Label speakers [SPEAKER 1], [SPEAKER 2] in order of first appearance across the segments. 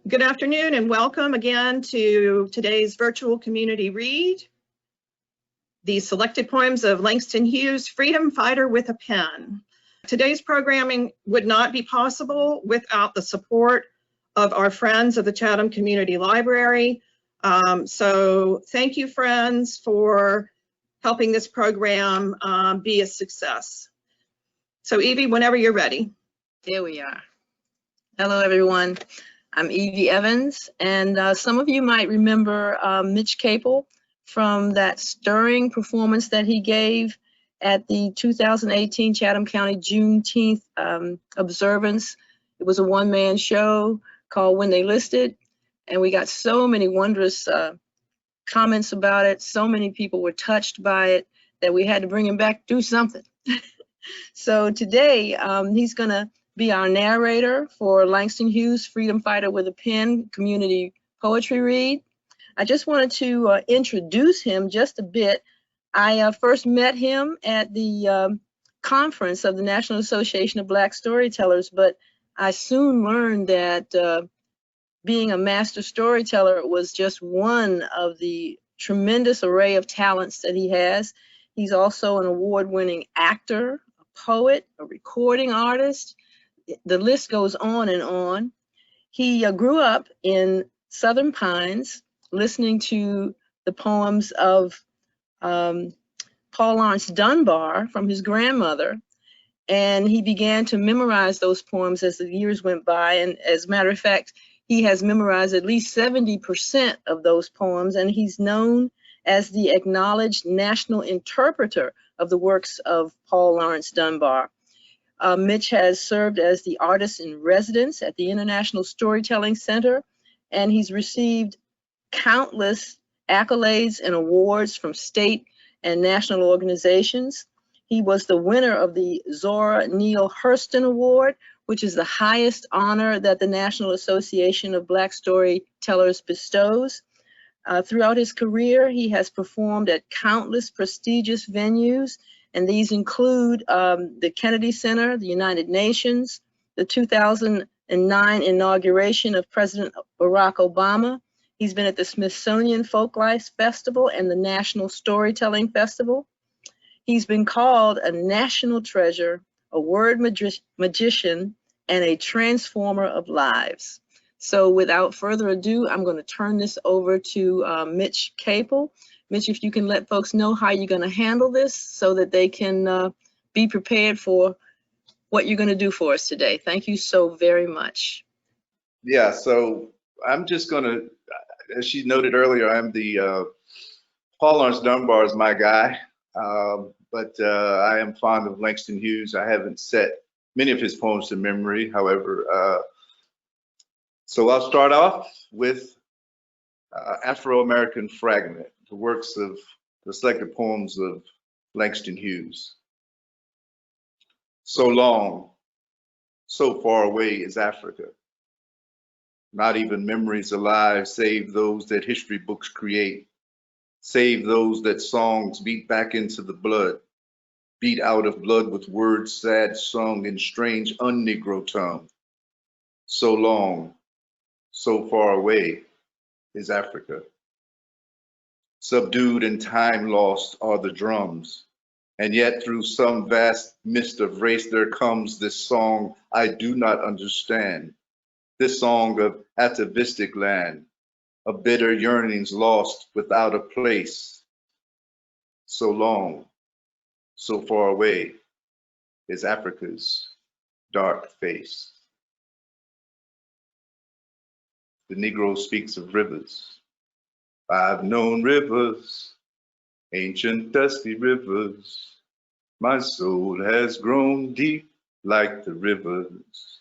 [SPEAKER 1] Good afternoon and welcome again to today's virtual community read, the selected poems of Langston Hughes, Freedom Fighter with a Pen. Today's programming would not be possible without the support of our friends of the Chatham Community Library. So thank you, friends, for helping this program be a success. So Evie, whenever you're ready.
[SPEAKER 2] Here we are. Hello, everyone. I'm Evie Evans, and some of you might remember Mitch Capel from that stirring performance that he gave at the 2018 Chatham County Juneteenth observance. It was a one-man show called When They Listed, and we got so many wondrous comments about it. So many people were touched by it that we had to bring him back to do something. So today, he's going to be our narrator for Langston Hughes' Freedom Fighter with a Pen community poetry read. I just wanted to introduce him just a bit. I first met him at the conference of the National Association of Black Storytellers, but I soon learned that being a master storyteller was just one of the tremendous array of talents that he has. He's also an award-winning actor, a poet, a recording artist. The list goes on and on. He grew up in Southern Pines, listening to the poems of Paul Laurence Dunbar from his grandmother, and he began to memorize those poems as the years went by. And as a matter of fact, he has memorized at least 70% of those poems, and he's known as the acknowledged national interpreter of the works of Paul Laurence Dunbar. Mitch has served as the artist in residence at the International Storytelling Center, and he's received countless accolades and awards from state and national organizations. He was the winner of the Zora Neale Hurston Award, which is the highest honor that the National Association of Black Storytellers bestows. Throughout his career, he has performed at countless prestigious venues, and these include the Kennedy Center, the United Nations, the 2009 inauguration of President Barack Obama. He's been at the Smithsonian Folklife Festival and the National Storytelling Festival. He's been called a national treasure, a word magician, and a transformer of lives. So without further ado, I'm going to turn this over to Mitch Capel. Mitch, if you can let folks know how you're going to handle this so that they can be prepared for what you're going to do for us today. Thank you so very much.
[SPEAKER 3] Yeah, so I'm just going to, as she noted earlier, I'm the, Paul Laurence Dunbar is my guy, but I am fond of Langston Hughes. I haven't set many of his poems to memory, however. So I'll start off with Afro-American Fragment, the works of the selected poems of Langston Hughes. So long, so far away is Africa. Not even memories alive, save those that history books create, save those that songs beat back into the blood, beat out of blood with words sad sung in strange un-Negro tongue. So long, so far away is Africa. Subdued and time lost are the drums, and yet through some vast mist of race there comes this song I do not understand, this song of atavistic land, of bitter yearnings lost without a place. So long, so far away is Africa's dark face. The Negro Speaks of Rivers. I've known rivers, ancient dusty rivers. My soul has grown deep like the rivers.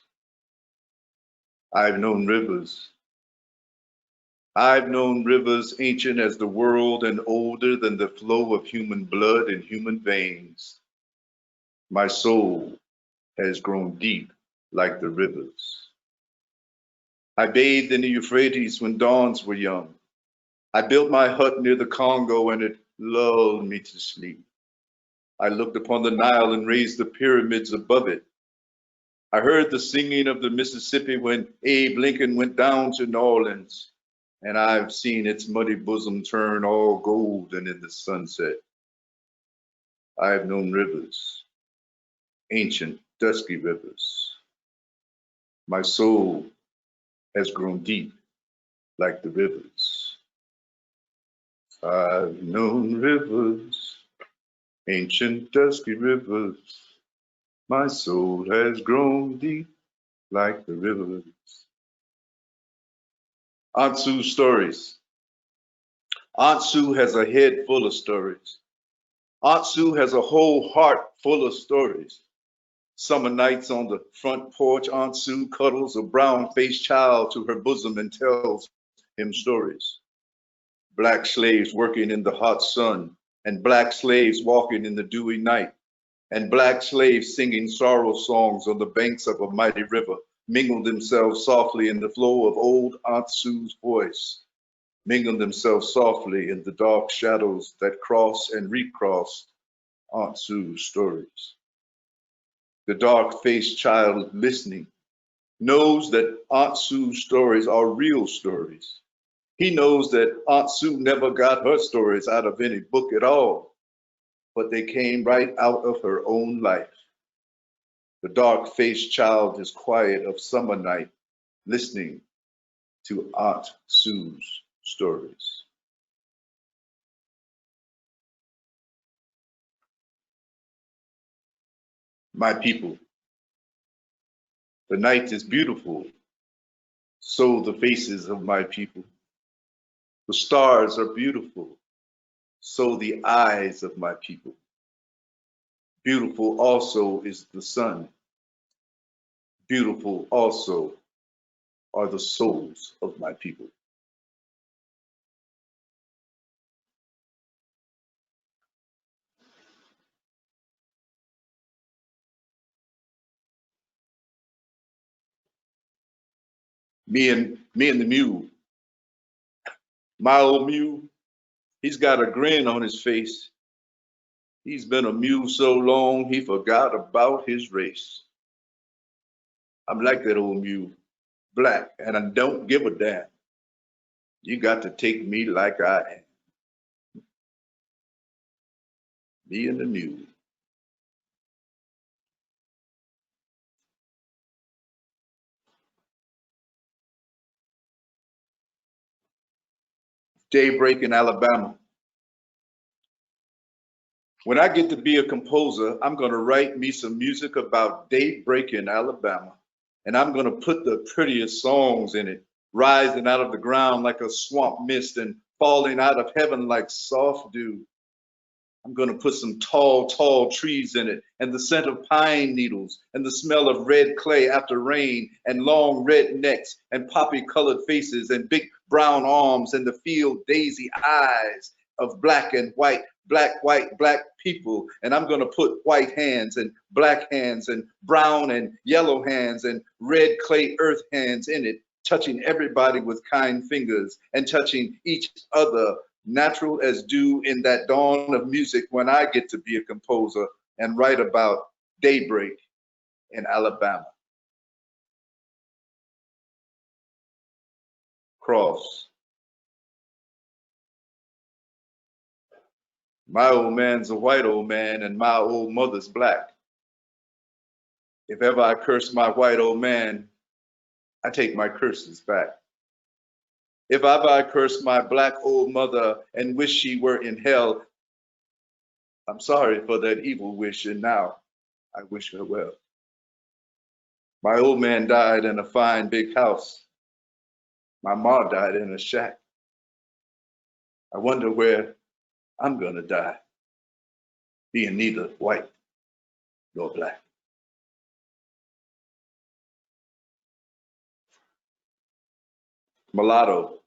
[SPEAKER 3] I've known rivers. I've known rivers ancient as the world and older than the flow of human blood in human veins. My soul has grown deep like the rivers. I bathed in the Euphrates when dawns were young. I built my hut near the Congo and it lulled me to sleep. I looked upon the Nile and raised the pyramids above it. I heard the singing of the Mississippi when Abe Lincoln went down to New Orleans, and I've seen its muddy bosom turn all golden in the sunset. I've known rivers, ancient, dusky rivers. My soul has grown deep like the rivers. I've known rivers, ancient, dusky rivers. My soul has grown deep like the rivers. Aunt Sue's stories. Aunt Sue has a head full of stories. Aunt Sue has a whole heart full of stories. Summer nights on the front porch, Aunt Sue cuddles a brown-faced child to her bosom and tells him stories. Black slaves working in the hot sun, and black slaves walking in the dewy night, and black slaves singing sorrow songs on the banks of a mighty river, mingle themselves softly in the flow of old Aunt Sue's voice, mingle themselves softly in the dark shadows that cross and recross Aunt Sue's stories. The dark-faced child listening knows that Aunt Sue's stories are real stories. He knows that Aunt Sue never got her stories out of any book at all, but they came right out of her own life. The dark-faced child is quiet of summer night, listening to Aunt Sue's stories. My people, the night is beautiful, so the faces of my people. The stars are beautiful, so the eyes of my people. Beautiful also is the sun. Beautiful also are the souls of my people. Me and the mule. My old mule, he's got a grin on his face. He's been a mule so long, he forgot about his race. I'm like that old mule, black, and I don't give a damn. You got to take me like I am. Me and the mule. Daybreak in Alabama. When I get to be a composer, I'm gonna write me some music about daybreak in Alabama. And I'm gonna put the prettiest songs in it, rising out of the ground like a swamp mist and falling out of heaven like soft dew. I'm gonna put some tall, tall trees in it, and the scent of pine needles, and the smell of red clay after rain, and long red necks, and poppy-colored faces, and big brown arms, and the field daisy eyes of black and white, black people. And I'm gonna put white hands, and black hands, and brown and yellow hands, and red clay earth hands in it, touching everybody with kind fingers, and touching each other natural as dew in that dawn of music when I get to be a composer and write about daybreak in Alabama. Cross. My old man's a white old man and my old mother's black. If ever I curse my white old man, I take my curses back. If ever I curse my black old mother and wish she were in hell, I'm sorry for that evil wish, and now I wish her well. My old man died in a fine big house. My ma died in a shack. I wonder where I'm gonna die, being neither white nor black. Mulatto.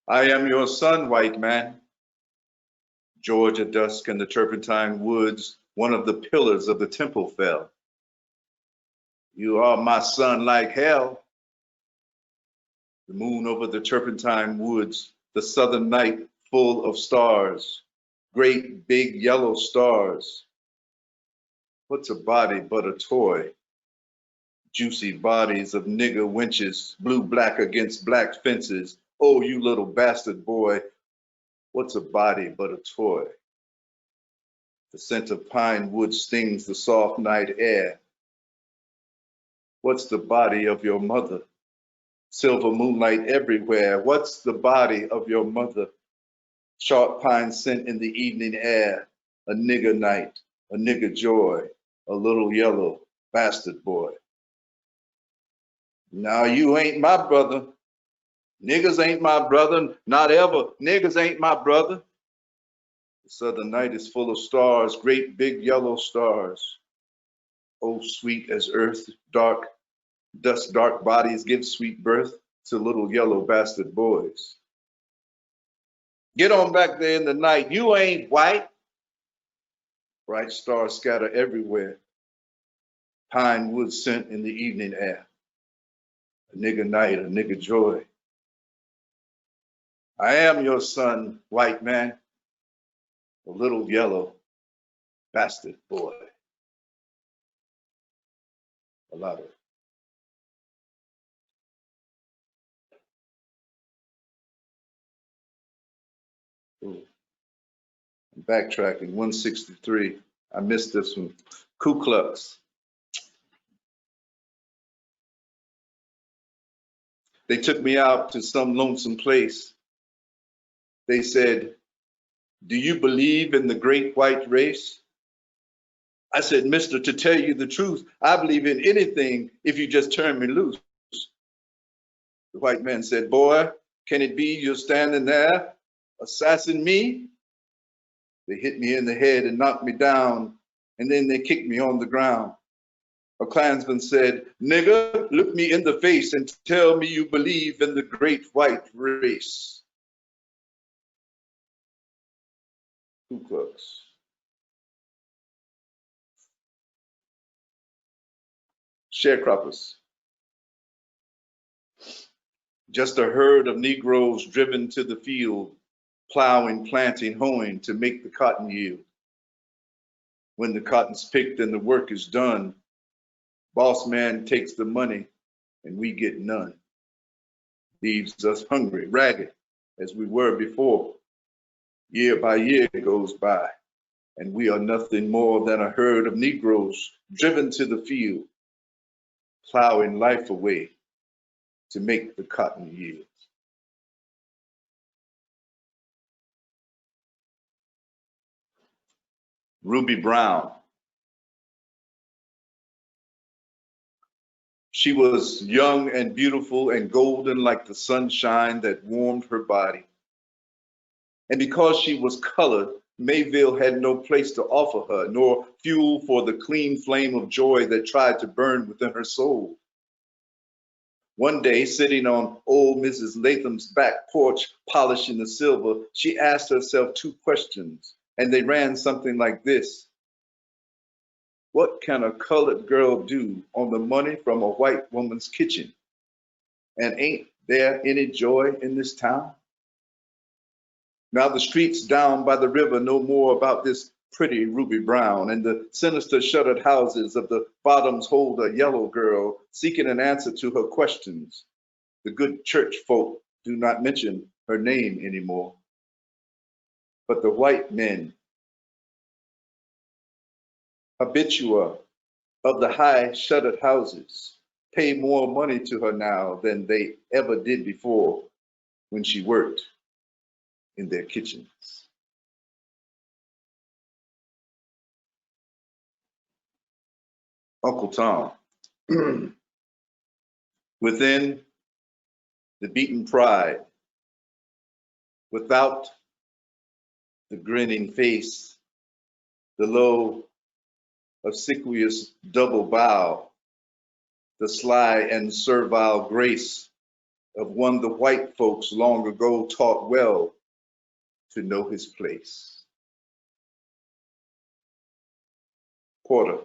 [SPEAKER 3] I am your son, white man. Georgia dusk and the turpentine woods, one of the pillars of the temple fell. You are my son like hell. The moon over the turpentine woods, the southern night full of stars, great big yellow stars. What's a body but a toy? Juicy bodies of nigger wenches, blue black against black fences. Oh, you little bastard boy, what's a body but a toy? The scent of pine wood stings the soft night air. What's the body of your mother? Silver moonlight everywhere. What's the body of your mother? Sharp pine scent in the evening air. A nigger night, a nigger joy, a little yellow bastard boy. Now you ain't my brother. Niggas ain't my brother, not ever. Niggas ain't my brother. The southern night is full of stars, great big yellow stars. Oh, sweet as earth, dark, dust dark bodies give sweet birth to little yellow bastard boys. Get on back there in the night, you ain't white. Bright stars scatter everywhere. Pine wood scent in the evening air. A nigger night, a nigger joy. I am your son, white man, a little yellow bastard boy. A lot of it. Ooh. I'm backtracking, 163. I missed this one. Ku Klux. They took me out to some lonesome place. They said, do you believe in the great white race? I said, mister, to tell you the truth, I believe in anything if you just turn me loose. The white man said, boy, can it be you're standing there, assassin me? They hit me in the head and knocked me down, and then they kicked me on the ground. A Klansman said, nigger, look me in the face and tell me you believe in the great white race. Ku Klux. Sharecroppers. Just a herd of Negroes driven to the field, plowing, planting, hoeing to make the cotton yield. When the cotton's picked and the work is done, boss man takes the money and we get none. Leaves us hungry, ragged, as we were before. Year by year goes by, and we are nothing more than a herd of Negroes driven to the field, plowing life away to make the cotton yield. Ruby Brown. She was young and beautiful and golden like the sunshine that warmed her body. And because she was colored, Mayville had no place to offer her, nor fuel for the clean flame of joy that tried to burn within her soul. One day, sitting on old Mrs. Latham's back porch, polishing the silver, she asked herself two questions, and they ran something like this. What can a colored girl do on the money from a white woman's kitchen? And ain't there any joy in this town? Now the streets down by the river know more about this pretty Ruby Brown, and the sinister shuttered houses of the bottoms hold a yellow girl seeking an answer to her questions. The good church folk do not mention her name anymore. But the white men, habitua of the high shuttered houses, pay more money to her now than they ever did before when she worked in their kitchens. Uncle Tom. Within the beaten pride, without the grinning face, the low, obsequious double bow, the sly and servile grace of one the white folks long ago taught well to know his place. Porter.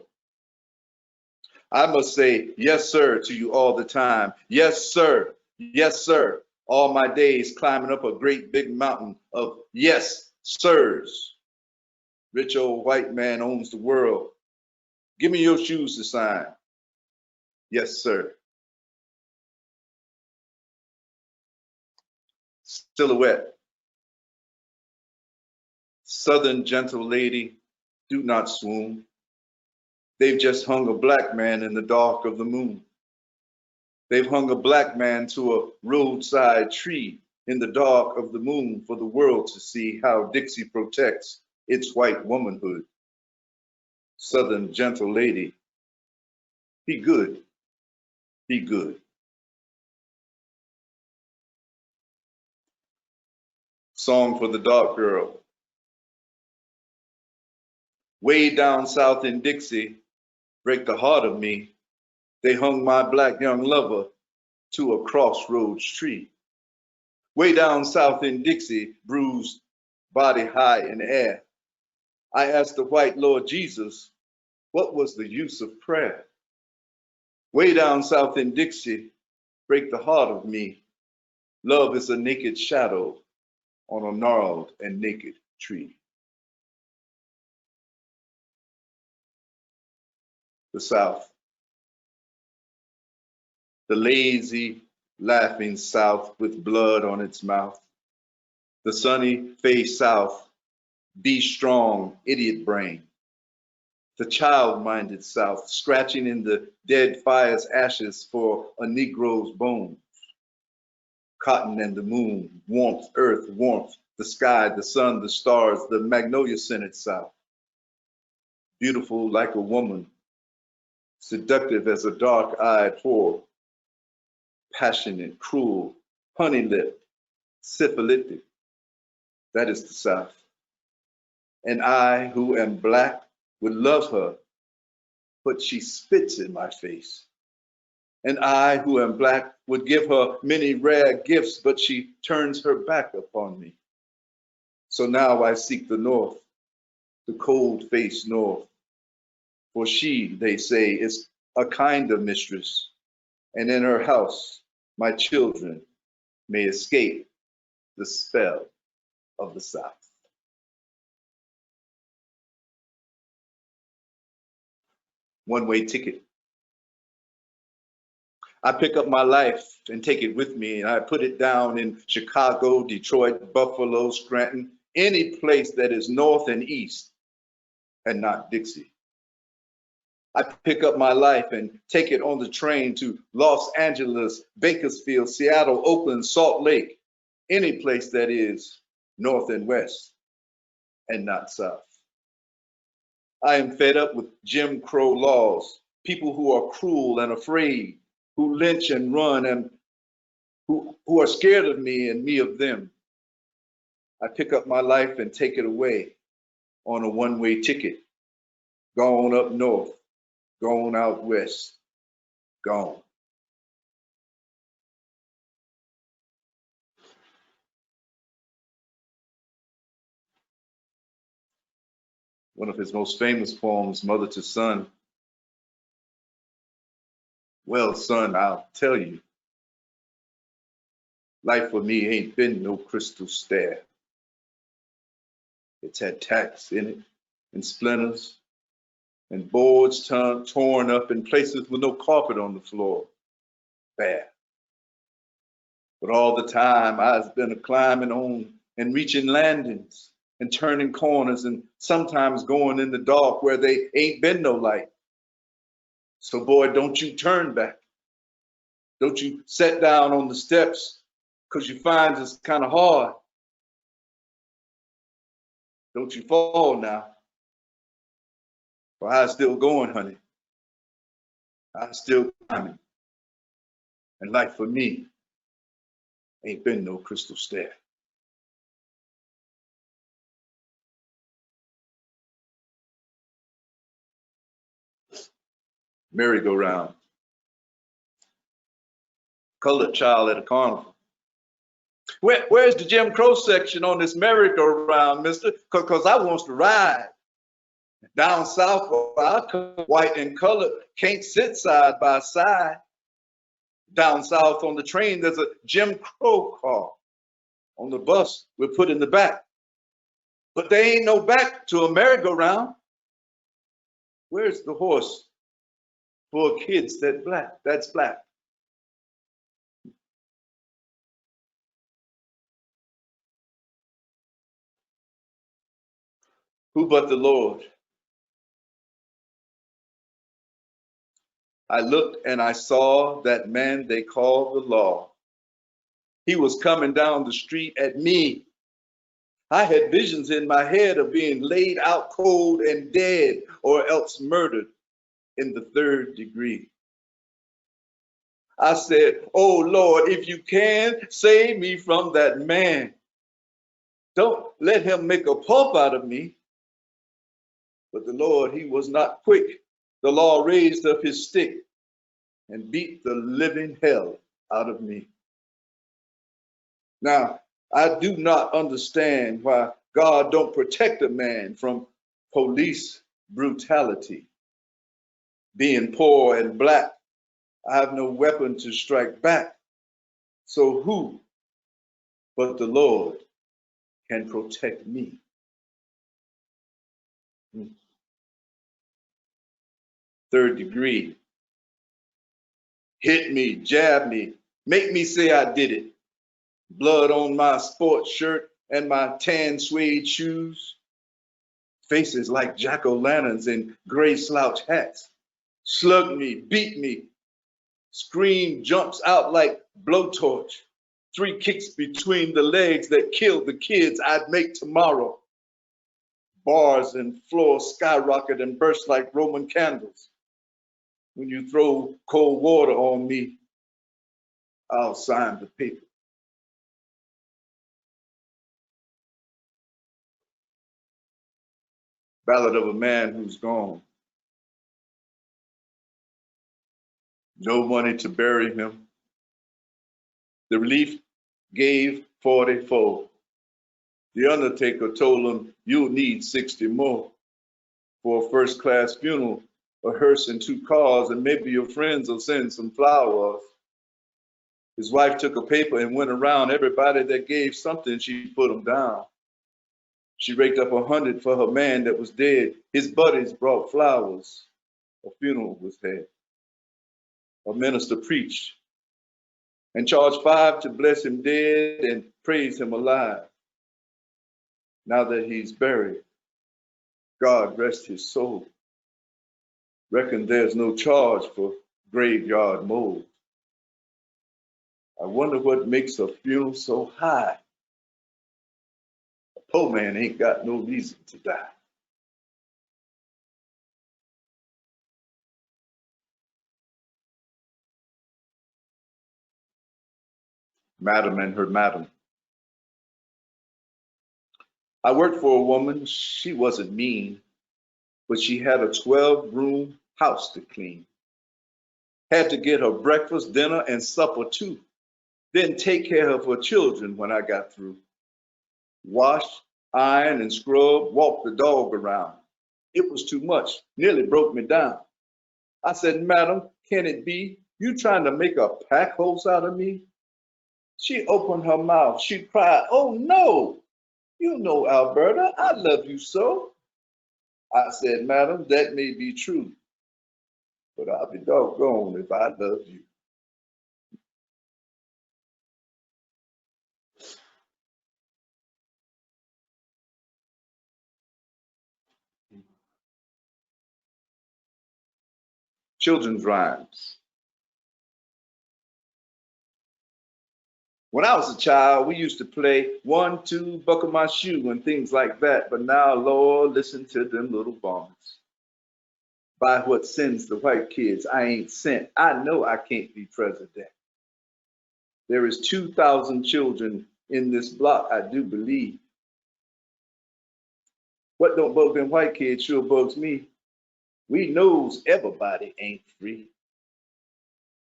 [SPEAKER 3] I must say yes, sir, to you all the time. Yes, sir. Yes, sir. All my days climbing up a great big mountain of yes, sirs. Rich old white man owns the world. Give me your shoes to sign. Yes, sir. Silhouette. Southern gentle lady, do not swoon. They've just hung a black man in the dark of the moon. They've hung a black man to a roadside tree in the dark of the moon for the world to see how Dixie protects its white womanhood. Southern gentle lady, be good, be good. Song for the dark girl. Way down south in Dixie, break the heart of me. They hung my black young lover to a crossroads tree. Way down south in Dixie, bruised, body high in air. I asked the white Lord Jesus, what was the use of prayer? Way down south in Dixie, break the heart of me. Love is a naked shadow on a gnarled and naked tree. The South. The lazy, laughing South with blood on its mouth. The sunny faced South, be strong, idiot brain. The child-minded South, scratching in the dead fire's ashes for a Negro's bones. Cotton and the moon, warmth, earth, warmth, the sky, the sun, the stars, the magnolia-scented South. Beautiful like a woman, seductive as a dark-eyed whore, passionate, cruel, honey-lipped, syphilitic. That is the South. And I, who am black, would love her, but she spits in my face. And I, who am black, would give her many rare gifts, but she turns her back upon me. So now I seek the North, the cold-faced North. For she, they say, is a kind of mistress, and in her house, my children may escape the spell of the South. One-way ticket. I pick up my life and take it with me, and I put it down in Chicago, Detroit, Buffalo, Scranton, any place that is north and east, and not Dixie. I pick up my life and take it on the train to Los Angeles, Bakersfield, Seattle, Oakland, Salt Lake, any place that is north and west, and not south. I am fed up with Jim Crow laws, people who are cruel and afraid, who lynch and run, and who are scared of me and me of them. I pick up my life and take it away on a one-way ticket, gone up north, gone out west, gone. One of his most famous poems, Mother to Son. Well, son, I'll tell you, life for me ain't been no crystal stair. It's had tacks in it and splinters and boards torn up in places with no carpet on the floor, bare. But all the time I've been climbing on and reaching landings and turning corners and sometimes going in the dark where they ain't been no light. So boy, don't you turn back. Don't you sit down on the steps because you find it's kind of hard. Don't you fall now. For I'm still going, honey. I'm still climbing. And life for me ain't been no crystal stair. Merry-go-round. Colored child at a carnival. Where's the Jim Crow section on this merry-go-round, mister? Because I wants to ride. Down south, white and colored can't sit side by side. Down south on the train, there's a Jim Crow car. On the bus, we're put in the back. But there ain't no back to a merry-go-round. Where's the horse for kids that's black? Who but the Lord? I looked and I saw that man they call the law. He was coming down the street at me. I had visions in my head of being laid out cold and dead, or else murdered in the third degree. I said, oh Lord, if you can, save me from that man. Don't let him make a pulp out of me. But the Lord, he was not quick. The law raised up his stick and beat the living hell out of me. Now, I do not understand why God don't protect a man from police brutality. Being poor and black, I have no weapon to strike back. So who but the Lord can protect me? Third degree. Hit me, jab me, make me say I did it. Blood on my sports shirt and my tan suede shoes. Faces like jack-o'-lanterns in gray slouch hats. Slug me, beat me. Scream jumps out like blowtorch. 3 kicks between the legs that killed the kids I'd make tomorrow. Bars and floor skyrocket and burst like Roman candles. When you throw cold water on me, I'll sign the paper. Ballad of a man who's gone. No money to bury him. The relief gave 44. The undertaker told him, you'll need 60 more for a first-class funeral, a hearse and 2 cars, and maybe your friends will send some flowers. His wife took a paper and went around everybody that gave something, she put them down. She raked up 100 for her man that was dead. His buddies brought flowers. A funeral was had. A minister preached and charged 5 to bless him dead and praise him alive. Now that he's buried, God rest his soul. Reckon there's no charge for graveyard mold. I wonder what makes a funeral so high. A poor man ain't got no reason to die. Madam and her madam. I worked for a woman, she wasn't mean, but she had a 12-room house to clean. Had to get her breakfast, dinner, and supper too. Then take care of her children when I got through. Wash, iron, and scrub, walk the dog around. It was too much, nearly broke me down. I said, Madam, can it be you trying to make a pack horse out of me? She opened her mouth, she cried, oh no, you know, Alberta, I love you so. I said, Madam, that may be true, but I'll be doggone if I love you. Children's rhymes. When I was a child, we used to play 1, 2, buckle my shoe and things like that. But now, Lord, listen to them little bombers. By what sends the white kids I ain't sent. I know I can't be president. There is 2,000 children in this block, I do believe. What don't bug them white kids sure bugs me. We knows everybody ain't free.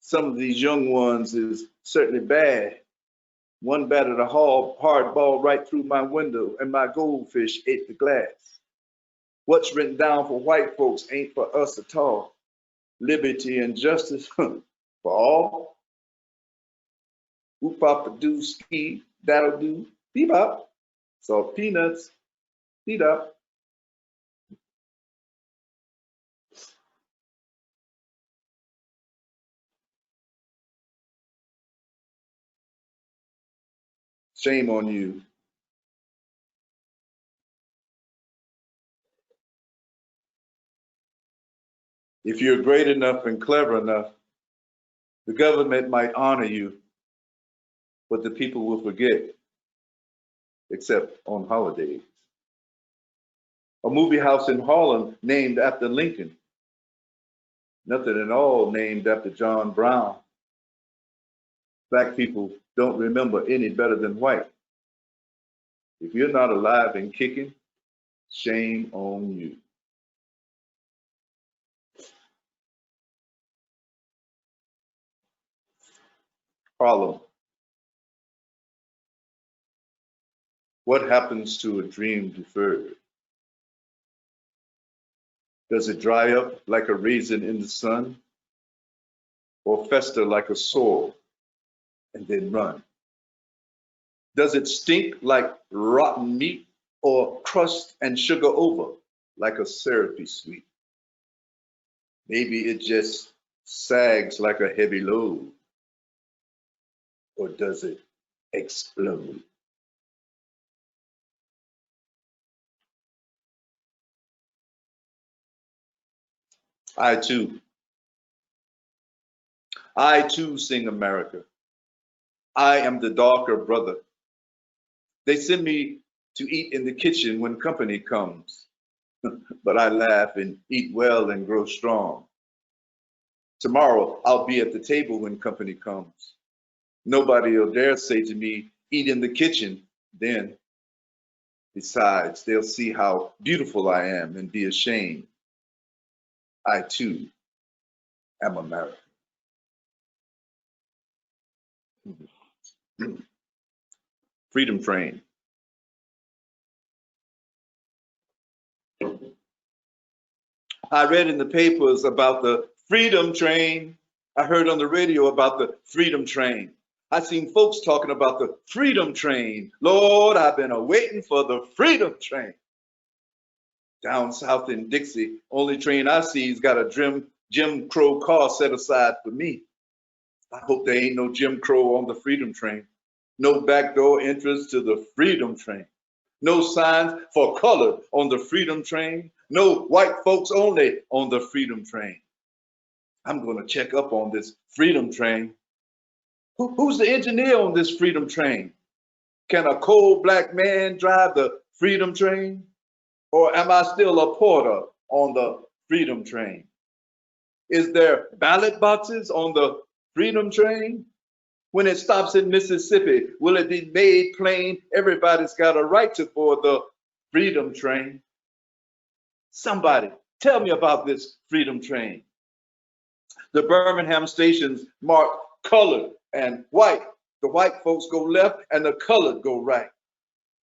[SPEAKER 3] Some of these young ones is certainly bad. One batted a hard ball right through my window, and my goldfish ate the glass. What's written down for white folks ain't for us at all. Liberty and justice for all. Whoop-pop-a-doo, ski, that'll do, bebop. So peanuts, beat up. Shame on you. If you're great enough and clever enough, the government might honor you, but the people will forget, except on holidays. A movie house in Harlem named after Lincoln. Nothing at all named after John Brown. Black people don't remember any better than white. If you're not alive and kicking, shame on you. Harlem. What happens to a dream deferred? Does it dry up like a raisin in the sun, or fester like a sore and then run? Does it stink like rotten meat, or crust and sugar over like a syrupy sweet? Maybe it just sags like a heavy load, or does it explode? I too sing America. I am the darker brother. They send me to eat in the kitchen when company comes, but I laugh and eat well and grow strong. Tomorrow I'll be at the table when company comes. Nobody will dare say to me, eat in the kitchen then. Besides, they'll see how beautiful I am and be ashamed. I too am American. Freedom Train. I read in the papers about the Freedom Train. I heard on the radio about the Freedom Train. I seen folks talking about the Freedom Train. Lord, I've been waiting for the Freedom Train. Down south in Dixie, only train I see's got a Jim Crow car set aside for me. I hope there ain't no Jim Crow on the Freedom Train. No backdoor entrance to the Freedom Train. No signs for color on the Freedom Train. No white folks only on the Freedom Train. I'm going to check up on this Freedom Train. Who's the engineer on this Freedom Train? Can a cold black man drive the Freedom Train? Or am I still a porter on the Freedom Train? Is there ballot boxes on the Freedom Train? When it stops in Mississippi, will it be made plain everybody's got a right to board the Freedom Train? Somebody tell me about this Freedom Train. The Birmingham stations mark colored and white. The white folks go left and the colored go right.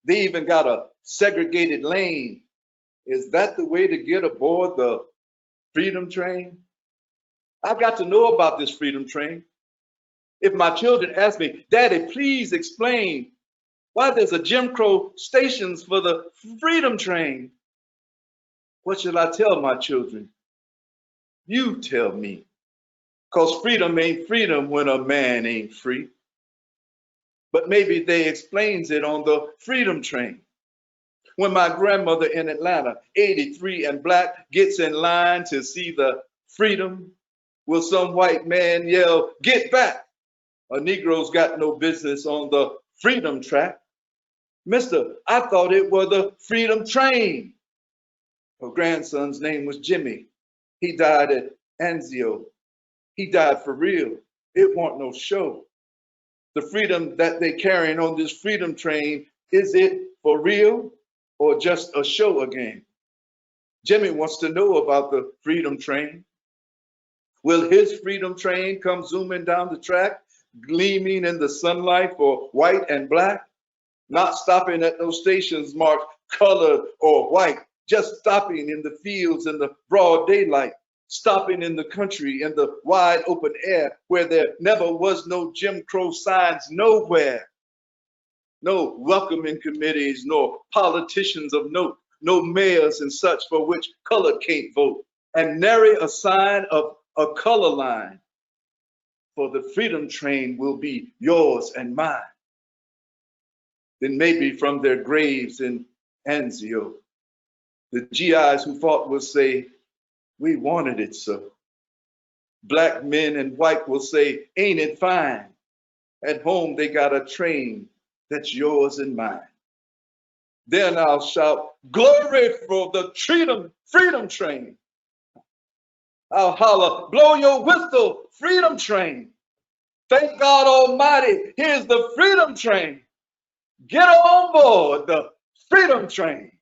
[SPEAKER 3] They even got a segregated lane. Is that the way to get aboard the Freedom Train? I've got to know about this Freedom Train. If my children ask me, Daddy, please explain why there's a Jim Crow stations for the Freedom Train, what shall I tell my children? You tell me. 'Cause freedom ain't freedom when a man ain't free. But maybe they explains it on the Freedom Train. When my grandmother in Atlanta, 83 and black, gets in line to see the freedom, will some white man yell, get back? A Negro's got no business on the Freedom Track. Mister, I thought it was the Freedom Train. Her grandson's name was Jimmy. He died at Anzio. He died for real. It wasn't no show. The freedom that they carrying on this Freedom Train, is it for real or just a show again? Jimmy wants to know about the Freedom Train. Will his Freedom Train come zooming down the track, gleaming in the sunlight for white and black, not stopping at no stations marked colored or white, just stopping in the fields in the broad daylight, stopping in the country in the wide open air where there never was no Jim Crow signs nowhere, no welcoming committees, nor politicians of note, no mayors and such for which color can't vote, and nary a sign of a color line. For the Freedom Train will be yours and mine. then maybe from their graves in Anzio, the GIs who fought will say, we wanted it so. Black men and white will say, ain't it fine? At home they got a train that's yours and mine. Then I'll shout, glory for the freedom train. I'll holler, blow your whistle, freedom train. Thank God Almighty, here's the freedom train. Get on board the freedom train.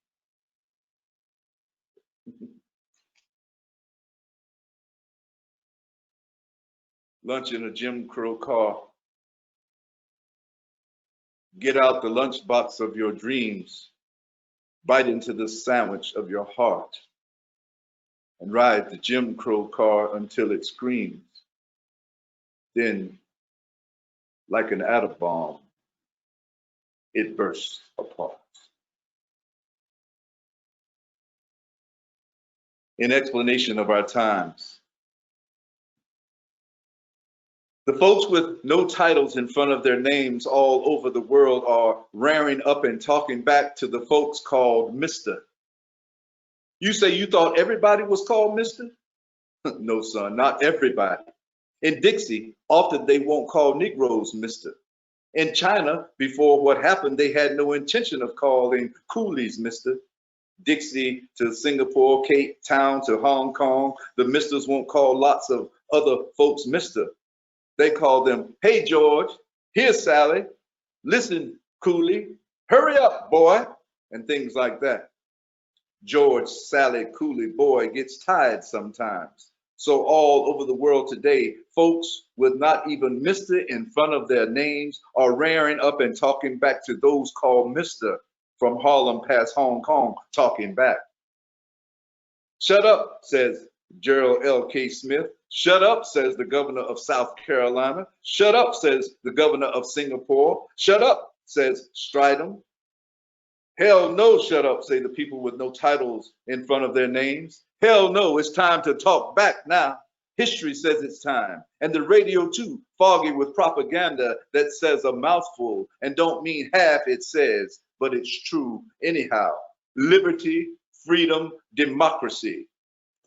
[SPEAKER 3] Lunch in a Jim Crow car. Get out the lunchbox of your dreams, bite into the sandwich of your heart, and ride the Jim Crow car until it screams. Then, like an atom bomb, it bursts apart. In explanation of our times, the folks with no titles in front of their names all over the world are raring up and talking back to the folks called Mr. You say you thought everybody was called Mr.? No, son, not everybody. In Dixie, often they won't call Negroes Mr. In China, before what happened, they had no intention of calling coolies Mr. Dixie to Singapore, Cape Town to Hong Kong, the Misters won't call lots of other folks Mr. They call them, hey, George, here's Sally, listen, Coolie, hurry up, boy, and things like that. George, Sally, Coolie, boy gets tired sometimes. So all over the world today, folks with not even Mr. in front of their names are raring up and talking back to those called Mr. from Harlem past Hong Kong, talking back. Shut up, says Gerald L.K. Smith. Shut up, says the governor of South Carolina. Shut up, says the governor of Singapore. Shut up, says Stridham. Hell no, shut up, say the people with no titles in front of their names. Hell no, it's time to talk back now. History says it's time. And the radio too, foggy with propaganda that says a mouthful and don't mean half it says, but it's true anyhow. Liberty, freedom, democracy.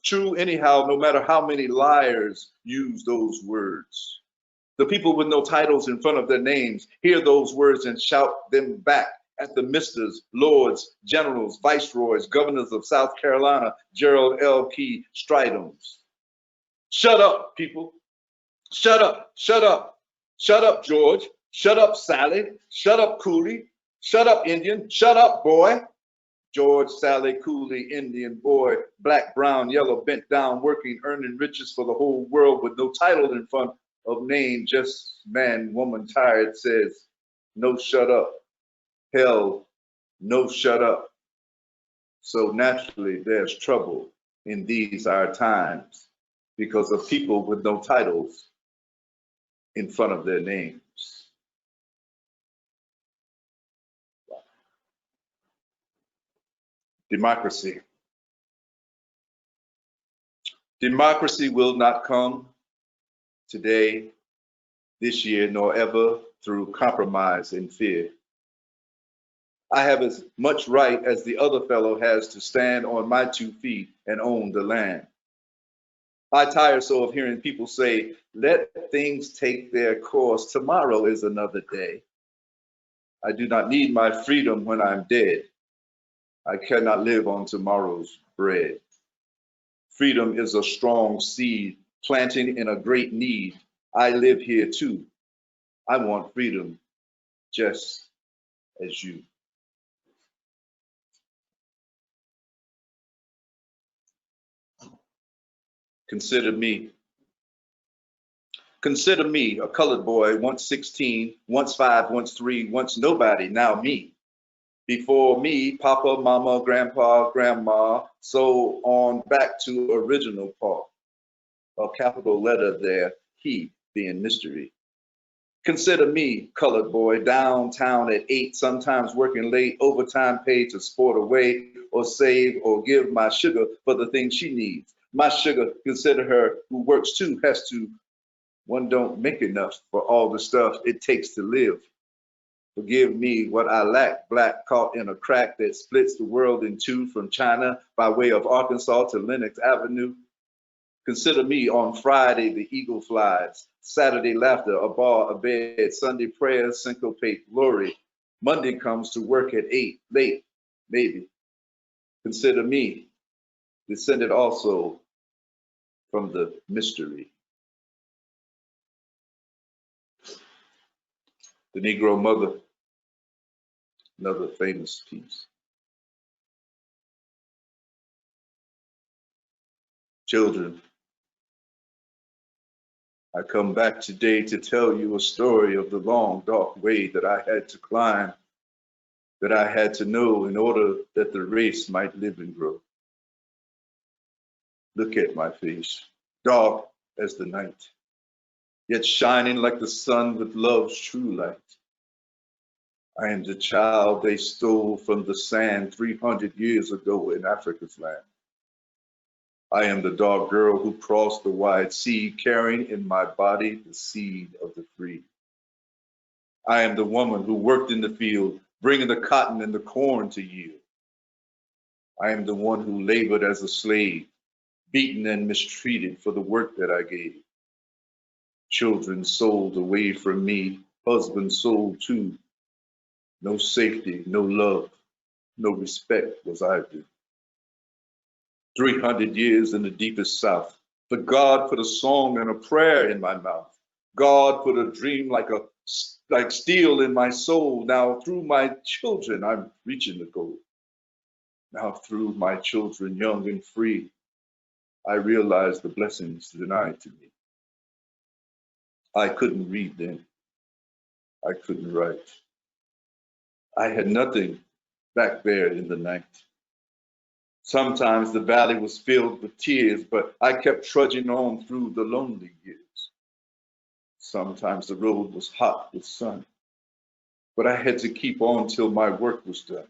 [SPEAKER 3] True anyhow, no matter how many liars use those words. The people with no titles in front of their names hear those words and shout them back at the misters, lords, generals, viceroys, governors of South Carolina, Gerald L. Key Stridhams. Shut up, people. Shut up, shut up. Shut up, George. Shut up, Sally. Shut up, Coolie. Shut up, Indian. Shut up, boy. George, Sally, Coolie, Indian, boy, black, brown, yellow, bent down, working, earning riches for the whole world with no title in front of name, just man, woman, tired, says, no, shut up. Hell, no, shut up. So naturally, there's trouble in these our times because of people with no titles in front of their names. Democracy. Democracy will not come today, this year, nor ever through compromise and fear. I have as much right as the other fellow has to stand on my 2 feet and own the land. I tire so of hearing people say, let things take their course. Tomorrow is another day. I do not need my freedom when I'm dead. I cannot live on tomorrow's bread. Freedom is a strong seed planting in a great need. I live here too. I want freedom just as you. Consider me. Consider me, a colored boy, once 16, once 5, once 3, once nobody, now me. Before me, Papa, Mama, Grandpa, Grandma, so on back to original Paul. A capital letter there, he being mystery. Consider me, colored boy, downtown at 8, sometimes working late, overtime paid to sport away or save or give my sugar for the things she needs. My sugar, consider her who works too, has to. One don't make enough for all the stuff it takes to live. Forgive me what I lack, black caught in a crack that splits the world in two from China by way of Arkansas to Lenox Avenue. Consider me on Friday, the eagle flies, Saturday laughter, a bar, a bed, Sunday prayers, syncopate, glory. Monday comes to work at 8, late, maybe. Consider me descended also from the mystery. The Negro Mother, another famous piece. Children, I come back today to tell you a story of the long, dark way that I had to climb, that I had to know in order that the race might live and grow. Look at my face, dark as the night, yet shining like the sun with love's true light. I am the child they stole from the sand 300 years ago in Africa's land. I am the dark girl who crossed the wide sea, carrying in my body the seed of the free. I am the woman who worked in the field, bringing the cotton and the corn to yield. I am the one who labored as a slave, beaten and mistreated for the work that I gave. Children sold away from me, husbands sold too. No safety, no love, no respect was I due. 300 years in the deepest South, but God put a song and a prayer in my mouth. God put a dream like steel in my soul. Now through my children, I'm reaching the goal. Now through my children, young and free, I realize the blessings denied to me. I couldn't read then. I couldn't write. I had nothing back there in the night. Sometimes the valley was filled with tears, but I kept trudging on through the lonely years. Sometimes the road was hot with sun, but I had to keep on till my work was done.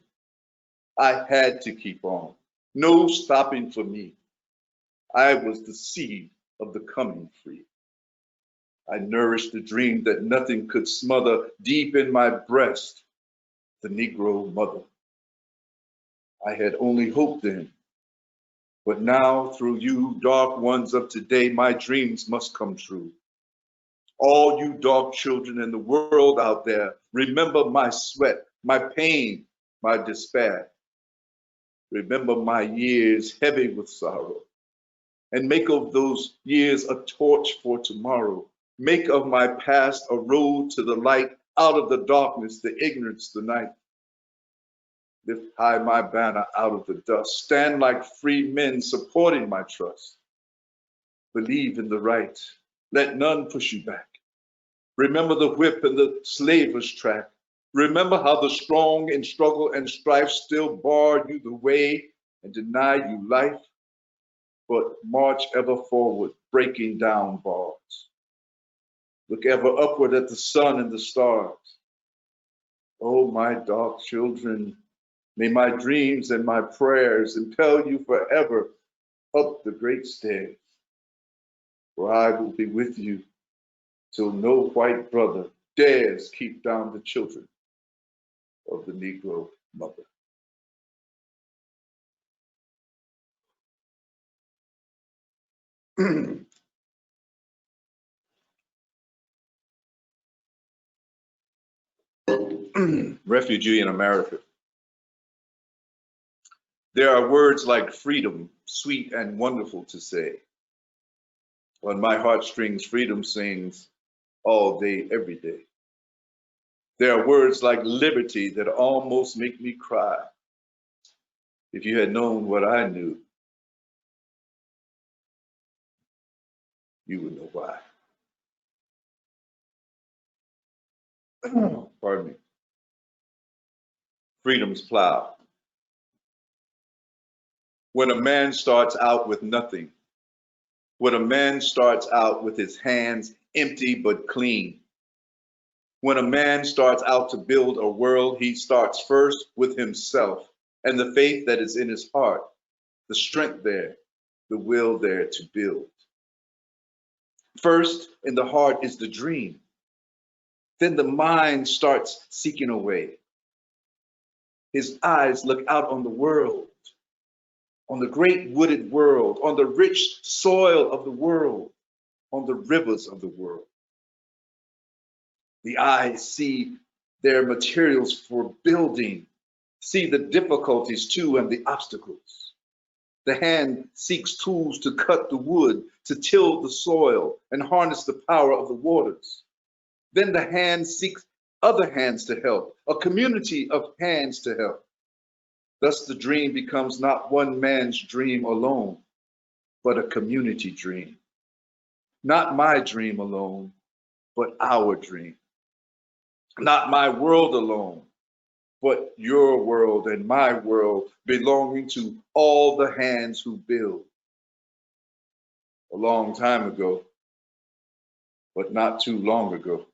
[SPEAKER 3] I had to keep on. No stopping for me. I was the seed of the coming free. I nourished the dream that nothing could smother deep in my breast, the Negro mother. I had only hope then, but now through you, dark ones of today, my dreams must come true. All you dark children in the world out there, remember my sweat, my pain, my despair. Remember my years heavy with sorrow, and make of those years a torch for tomorrow. Make of my past a road to the light, out of the darkness, the ignorance, the night. Lift high my banner out of the dust. Stand like free men supporting my trust. Believe in the right. Let none push you back. Remember the whip and the slaver's track. Remember how the strong in struggle and strife still bar you the way and deny you life, but march ever forward, breaking down bars. Look ever upward at the sun and the stars. Oh, my dark children, may my dreams and my prayers impel you forever up the great stairs, for I will be with you till no white brother dares keep down the children of the Negro mother. Refugee in America. There are words like freedom, sweet and wonderful to say. On my heartstrings, freedom sings all day, every day. There are words like liberty that almost make me cry. If you had known what I knew, you would know why. Pardon me. Freedom's plow. When a man starts out with nothing, when a man starts out with his hands empty but clean, when a man starts out to build a world, he starts first with himself and the faith that is in his heart, the strength there, the will there to build. First in the heart is the dream. Then the mind starts seeking a way. His eyes look out on the world, on the great wooded world, on the rich soil of the world, on the rivers of the world. The eyes see their materials for building, see the difficulties too and the obstacles. The hand seeks tools to cut the wood, to till the soil and harness the power of the waters. Then the hand seeks other hands to help, a community of hands to help. Thus the dream becomes not one man's dream alone, but a community dream. Not my dream alone, but our dream. Not my world alone, but your world and my world, belonging to all the hands who build. A long time ago, but not too long ago,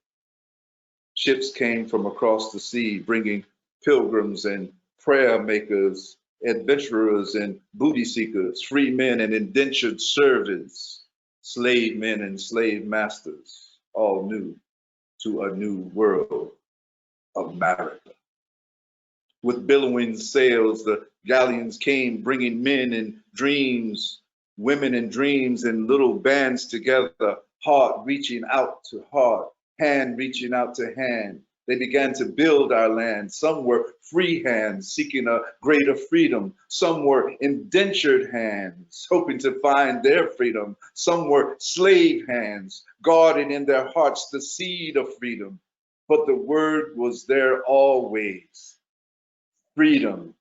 [SPEAKER 3] ships came from across the sea, bringing pilgrims and prayer makers, adventurers and booty seekers, free men and indentured servants, slave men and slave masters, all new to a new world of America. With billowing sails, the galleons came, bringing men and dreams, women and dreams in little bands together, heart reaching out to heart, hand reaching out to hand. They began to build our land. Some were free hands seeking a greater freedom. Some were indentured hands hoping to find their freedom. Some were slave hands guarding in their hearts the seed of freedom. But the word was there always. Freedom.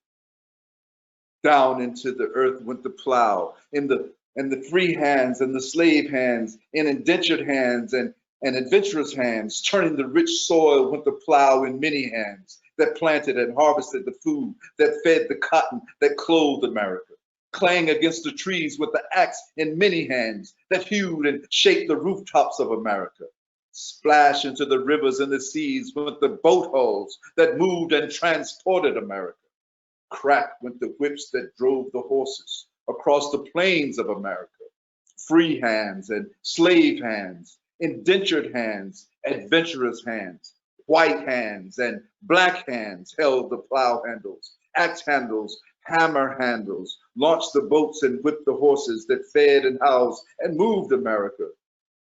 [SPEAKER 3] Down into the earth went the plow, and the free hands and the slave hands, and indentured hands and adventurous hands, turning the rich soil went the plow in many hands that planted and harvested the food, that fed the cotton, that clothed America. Clang against the trees with the axe in many hands that hewed and shaped the rooftops of America. Splash into the rivers and the seas with the boat hulls that moved and transported America. Crack went the whips that drove the horses across the plains of America. Free hands and slave hands, indentured hands, adventurous hands, white hands and black hands held the plow handles, axe handles, hammer handles, launched the boats and whipped the horses that fed and housed and moved America.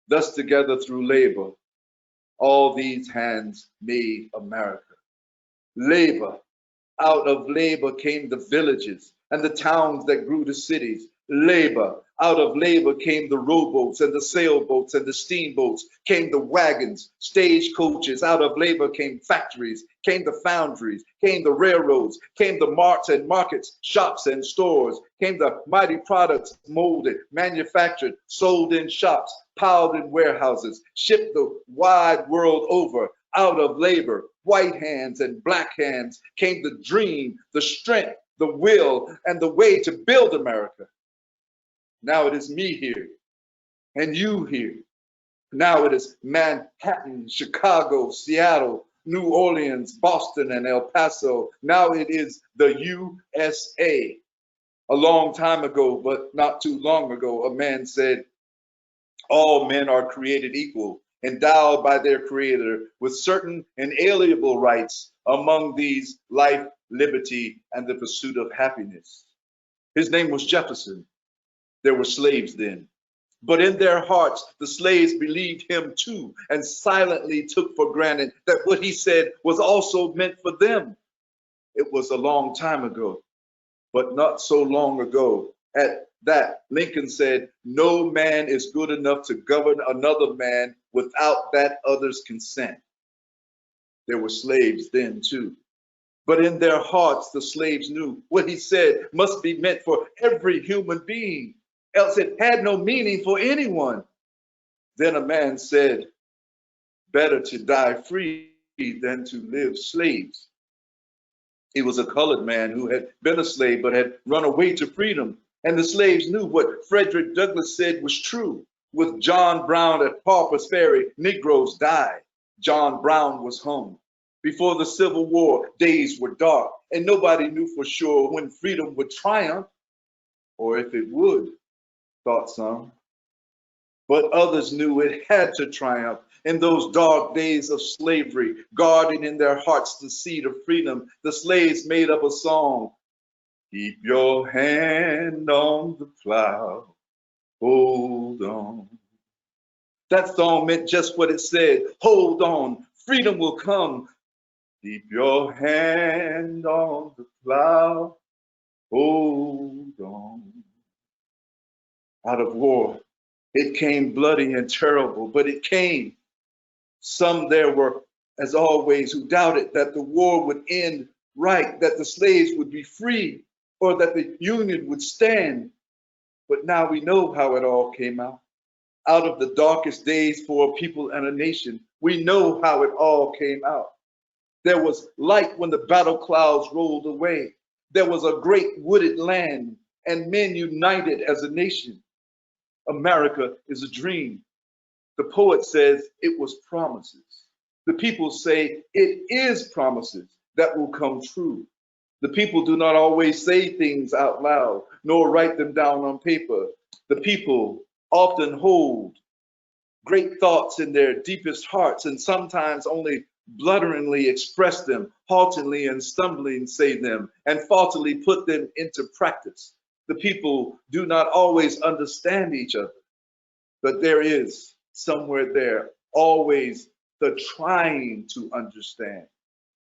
[SPEAKER 3] Thus together through labor, all these hands made America. Labor. Out of labor came the villages and the towns that grew to cities. Labor. Out of labor came the rowboats and the sailboats and the steamboats, came the wagons, stagecoaches. Out of labor came factories, came the foundries, came the railroads, came the marts and markets, shops and stores, came the mighty products molded, manufactured, sold in shops, piled in warehouses, shipped the wide world over. Out of labor, white hands and black hands, came the dream, the strength, the will, and the way to build America. Now it is me here, and you here. Now it is Manhattan, Chicago, Seattle, New Orleans, Boston, and El Paso. Now it is the USA. A long time ago, but not too long ago, a man said, all men are created equal, endowed by their creator with certain inalienable rights, among these life, liberty, and the pursuit of happiness. His name was Jefferson. There were slaves then, but in their hearts, the slaves believed him too, and silently took for granted that what he said was also meant for them. It was a long time ago, but not so long ago. At that, Lincoln said, no man is good enough to govern another man without that other's consent. There were slaves then too, but in their hearts, the slaves knew what he said must be meant for every human being, else it had no meaning for anyone. Then a man said, better to die free than to live slaves. He was a colored man who had been a slave but had run away to freedom. And the slaves knew what Frederick Douglass said was true. With John Brown at Harper's Ferry, Negroes died. John Brown was hung. Before the Civil War, days were dark, and nobody knew for sure when freedom would triumph, or if it would, thought some. but others knew it had to triumph. In those dark days of slavery, guarding in their hearts the seed of freedom, the slaves made up a song. Keep your hand on the plow, hold on. That song meant just what it said. Hold on, freedom will come. Keep your hand on the plow, hold on. Out of war, it came bloody and terrible, but it came. Some there were, as always, who doubted that the war would end right, that the slaves would be free, or that the Union would stand. But now we know how it all came out. Out of the darkest days for a people and a nation, we know how it all came out. There was light when the battle clouds rolled away. There was a great wooded land and men united as a nation. America is a dream. The poet says it was promises. The people say it is promises that will come true. The people do not always say things out loud, nor write them down on paper. The people often hold great thoughts in their deepest hearts and sometimes only blutteringly express them, haltingly and stumbling say them, and faultily put them into practice. The people do not always understand each other, but there is somewhere there always the trying to understand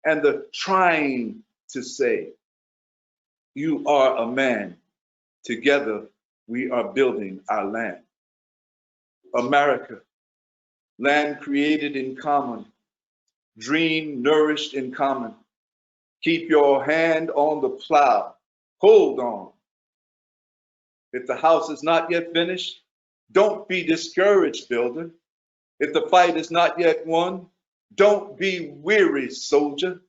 [SPEAKER 3] and the trying to say, you are a man, together we are building our land. America, land created in common, dream nourished in common. Keep your hand on the plow, hold on. If the house is not yet finished, don't be discouraged, builder. If the fight is not yet won, don't be weary, soldier.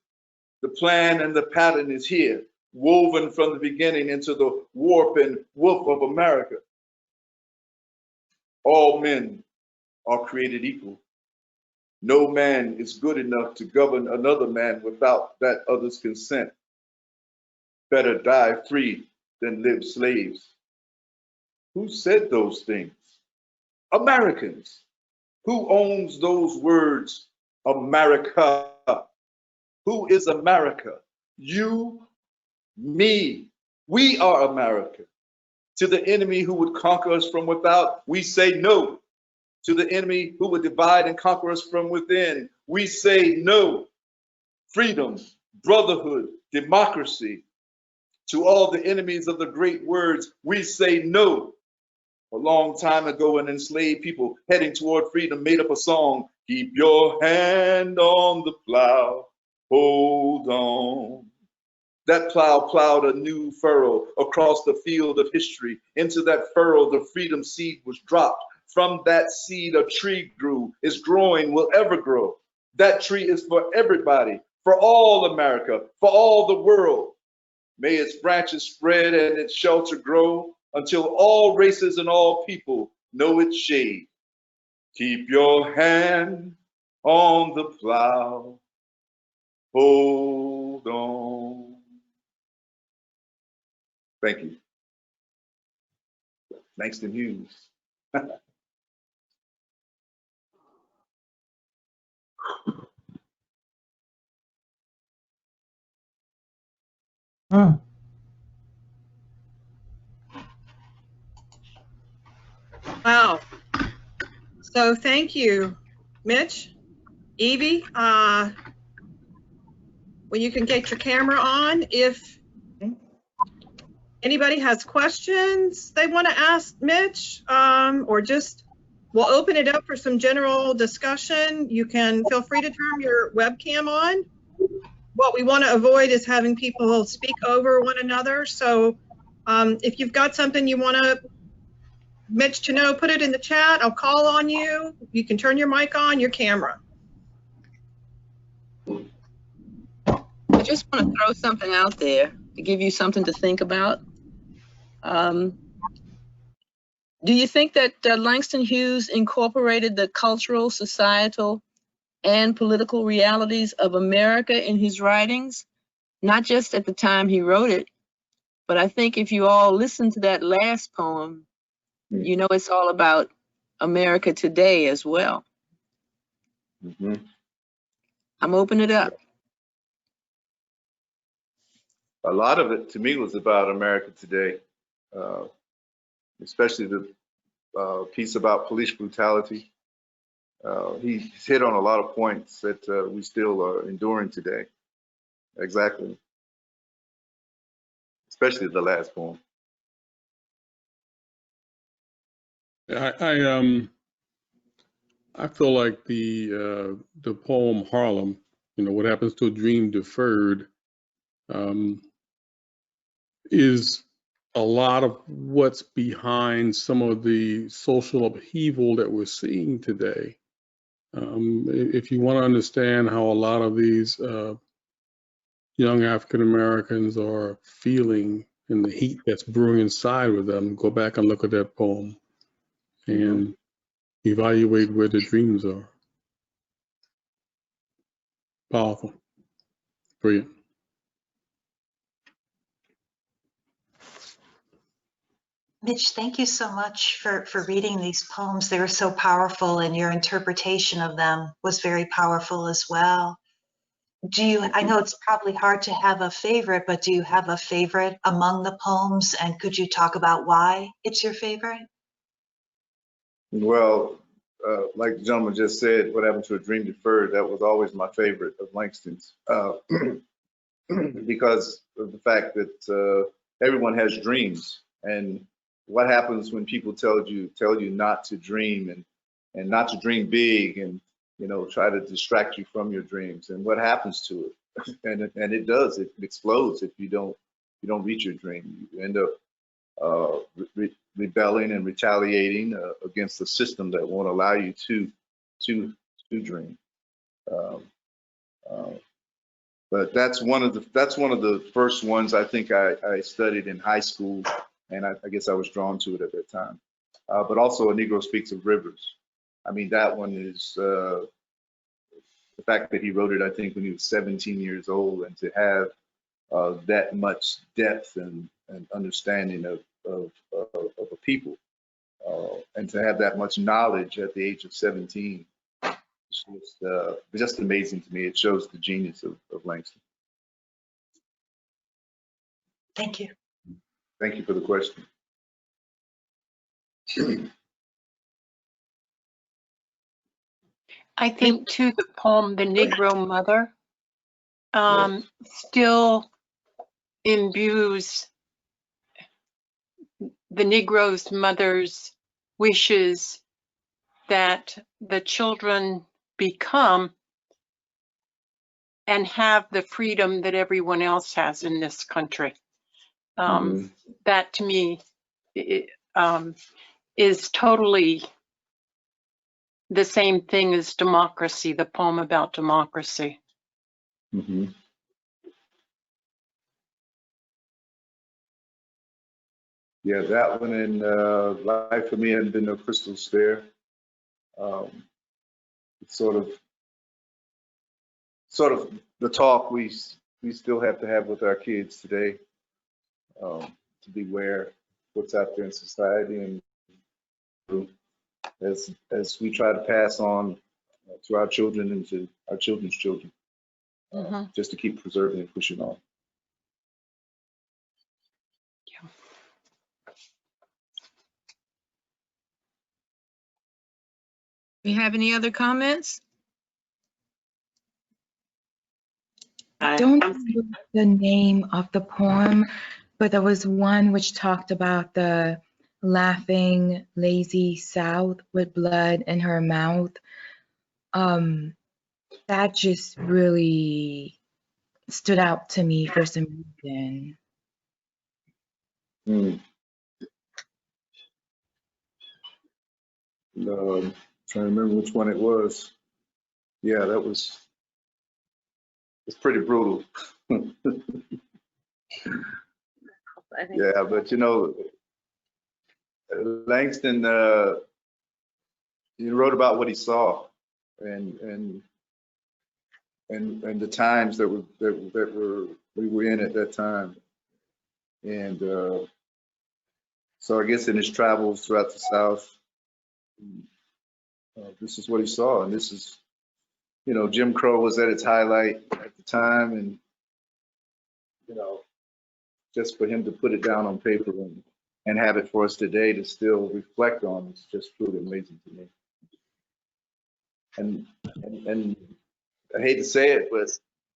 [SPEAKER 3] The plan and the pattern is here, woven from the beginning into the warp and woof of America. All men are created equal. No man is good enough to govern another man without that other's consent. Better die free than live slaves. Who said those things? Americans. Who owns those words, America? Who is America? You, me. We are America. To the enemy who would conquer us from without, we say no. To the enemy who would divide and conquer us from within, we say no. Freedom, brotherhood, democracy. To all the enemies of the great words, we say no. A long time ago, an enslaved people heading toward freedom made up a song. Keep your hand on the plow, hold on. That plow plowed a new furrow across the field of history. Into that furrow, the freedom seed was dropped. From that seed, a tree grew, is growing, will ever grow. That tree is for everybody, for all America, for all the world. May its branches spread and its shelter grow until all races and all people know its shade. Keep your hand on the plow, hold on. Thank you. Langston Hughes.
[SPEAKER 1] Wow. So thank you, Mitch. Evie, well, you can get your camera on. If anybody has questions they want to ask Mitch, or just we'll open it up for some general discussion. You can feel free to turn your webcam on. What we want to avoid is having people speak over one another. So if you've got something you want to Mitch to know, put it in the chat. I'll call on you. You can turn your mic on, your camera.
[SPEAKER 2] I just want to throw something out there to give you something to think about. Do you think that Langston Hughes incorporated the cultural, societal, and political realities of America in his writings? Not just at the time he wrote it, but I think if you all listen to that last poem, you know it's all about America today as well.
[SPEAKER 3] Mhm.
[SPEAKER 2] I'm opening it up.
[SPEAKER 3] A lot of it to me was about America today, especially the piece about police brutality. He's hit on a lot of points that we still are enduring today. Exactly. Especially the last poem.
[SPEAKER 4] I feel like the poem Harlem, what happens to a dream deferred, is a lot of what's behind some of the social upheaval that we're seeing today. If you want to understand how a lot of these young African Americans are feeling and the heat that's brewing inside with them, go back and look at that poem and evaluate where the dreams are. Powerful. Brilliant.
[SPEAKER 5] Mitch, thank you so much for reading these poems. They were so powerful, and your interpretation of them was very powerful as well. I know it's probably hard to have a favorite, but do you have a favorite among the poems? And could you talk about why it's your favorite?
[SPEAKER 3] Well, like the gentleman just said, What Happened to a Dream Deferred, that was always my favorite of Langston's, because of the fact that everyone has dreams, and what happens when people tell you not to dream and not to dream big, and try to distract you from your dreams, and what happens to it? and it does, it explodes if you don't reach your dream. You end up rebelling and retaliating against the system that won't allow you to dream. But that's one of the first ones I think I studied in high school, and I guess I was drawn to it at that time. But also A Negro Speaks of Rivers. I mean, that one is the fact that he wrote it, I think, when he was 17 years old, and to have that much depth and understanding of a people, and to have that much knowledge at the age of 17. It's just amazing to me. It shows the genius of Langston.
[SPEAKER 5] Thank you.
[SPEAKER 3] Thank you for the question.
[SPEAKER 6] I think too, the poem, The Negro Mother, still imbues the Negro's mother's wishes that the children become and have the freedom that everyone else has in this country. That to me is totally the same thing as democracy, the poem about democracy.
[SPEAKER 3] Mm-hmm. Yeah, that one, and Life for Me Hadn't Been No Crystal Stair. It's sort of the talk we still have to have with our kids today, to beware what's out there in society, and as we try to pass on to our children and to our children's children, just to keep preserving and pushing on.
[SPEAKER 2] You have any other comments?
[SPEAKER 7] I don't remember the name of the poem, but there was one which talked about the laughing, lazy South with blood in her mouth. That just really stood out to me for some reason.
[SPEAKER 3] Trying to remember which one it was. Yeah, it's pretty brutal. Yeah, but Langston, he wrote about what he saw, and the times that we were in at that time, and so I guess in his travels throughout the South, This is what he saw, and this is, you know, Jim Crow was at its highlight at the time, and you know, just for him to put it down on paper and have it for us today to still reflect on is just truly amazing to me. And I hate to say it, but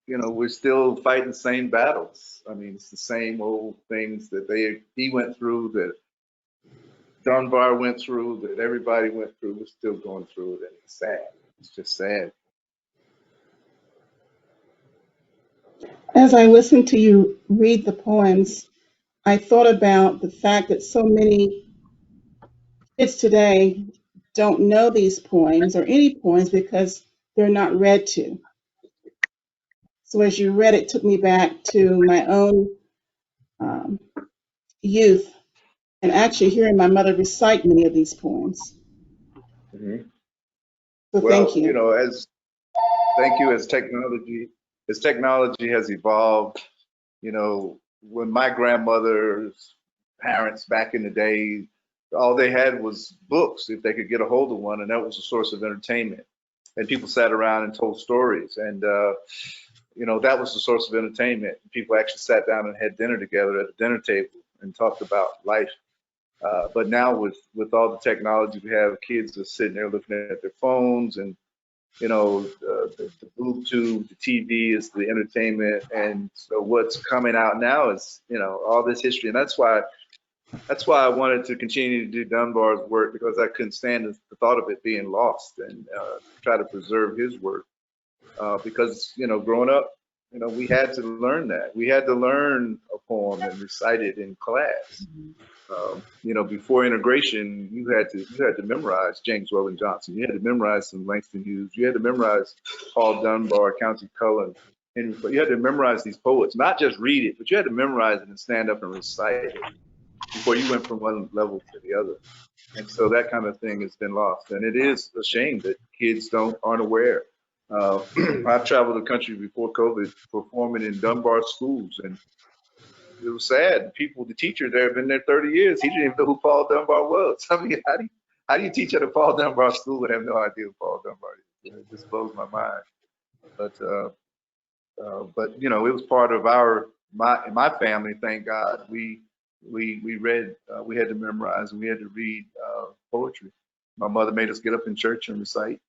[SPEAKER 3] you know, we're still fighting the same battles. I mean, it's the same old things that he went through, that Dunbar went through, that everybody went through. We're still going through it, and it's sad. It's just sad.
[SPEAKER 8] As I listened to you read the poems, I thought about the fact that so many kids today don't know these poems or any poems because they're not read to. So as you read, it took me back to my own youth and actually hearing my mother recite many of these poems.
[SPEAKER 3] Mm-hmm.
[SPEAKER 8] So
[SPEAKER 3] Well,
[SPEAKER 8] thank you.
[SPEAKER 3] you know, thank you. As technology has evolved, you know, when my grandmother's parents back in the day, all they had was books if they could get a hold of one, and that was a source of entertainment. And people sat around and told stories, and you know, that was the source of entertainment. People actually sat down and had dinner together at a dinner table and talked about life. But now with all the technology we have, kids are sitting there looking at their phones, and you know, the boob tube, the TV is the entertainment, and so what's coming out now is, you know, all this history, and that's why I wanted to continue to do Dunbar's work, because I couldn't stand the thought of it being lost, and try to preserve his work, because you know, growing up, you know, we had to learn that. We had to learn a poem and recite it in class. You know, before integration, you had to memorize James Weldon Johnson. You had to memorize some Langston Hughes. You had to memorize Paul Dunbar, Countee Cullen. And you had to memorize these poets, not just read it, but you had to memorize it and stand up and recite it before you went from one level to the other. And so that kind of thing has been lost. And it is a shame that kids aren't aware. I've traveled the country before COVID performing in Dunbar schools, and it was sad. The teacher there had been there 30 years. He didn't even know who Paul Dunbar was. I mean, how do you teach at a Paul Dunbar school and have no idea who Paul Dunbar is? It just blows my mind. But you know, it was part of my family. Thank God, we read. We had to memorize, and we had to read poetry. My mother made us get up in church and recite.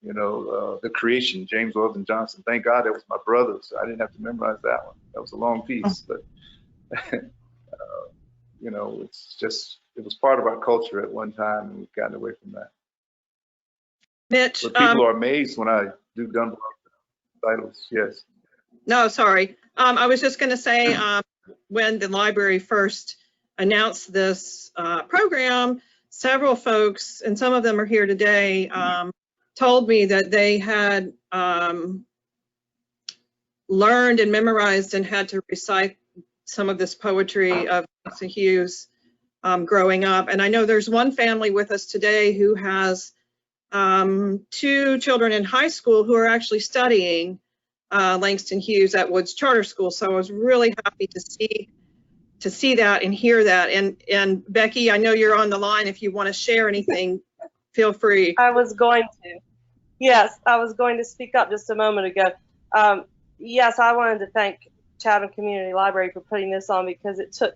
[SPEAKER 3] You know, The Creation, James Weldon Johnson. Thank God that was my brother, so I didn't have to memorize that one. That was a long piece, but you know, it was part of our culture at one time, and we've gotten away from that.
[SPEAKER 1] Mitch,
[SPEAKER 3] But people are amazed when I do Dunbar titles. Yes.
[SPEAKER 1] No, sorry. I was just going to say, when the library first announced this program, several folks, and some of them are here today, told me that they had learned and memorized and had to recite some of this poetry of Langston Hughes growing up. And I know there's one family with us today who has 2 children in high school who are actually studying Langston Hughes at Woods Charter School. So I was really happy to see that and hear that. And Becky, I know you're on the line. If you want to share anything, feel free.
[SPEAKER 9] I was going to. Yes, I was going to speak up just a moment ago. Yes, I wanted to thank Chatham Community Library for putting this on, because it took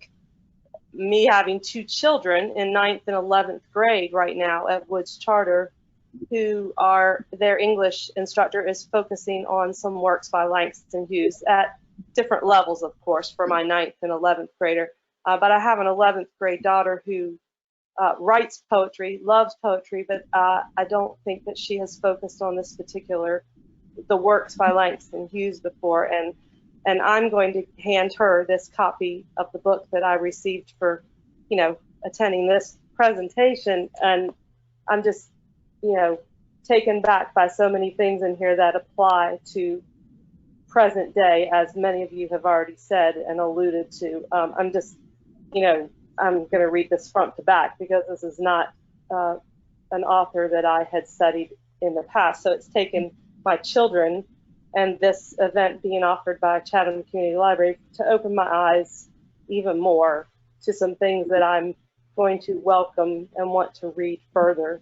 [SPEAKER 9] me having 2 children in 9th and 11th grade right now at Woods Charter, who their English instructor is focusing on some works by Langston Hughes at different levels, of course, for my 9th and 11th grader. But I have an 11th grade daughter who writes poetry, loves poetry, but I don't think that she has focused on the works by Langston Hughes before. And I'm going to hand her this copy of the book that I received for, you know, attending this presentation. And I'm just, you know, taken back by so many things in here that apply to present day, as many of you have already said and alluded to. I'm just, you know, I'm going to read this front to back, because this is not an author that I had studied in the past. So it's taken my children and this event being offered by Chatham Community Library to open my eyes even more to some things that I'm going to welcome and want to read further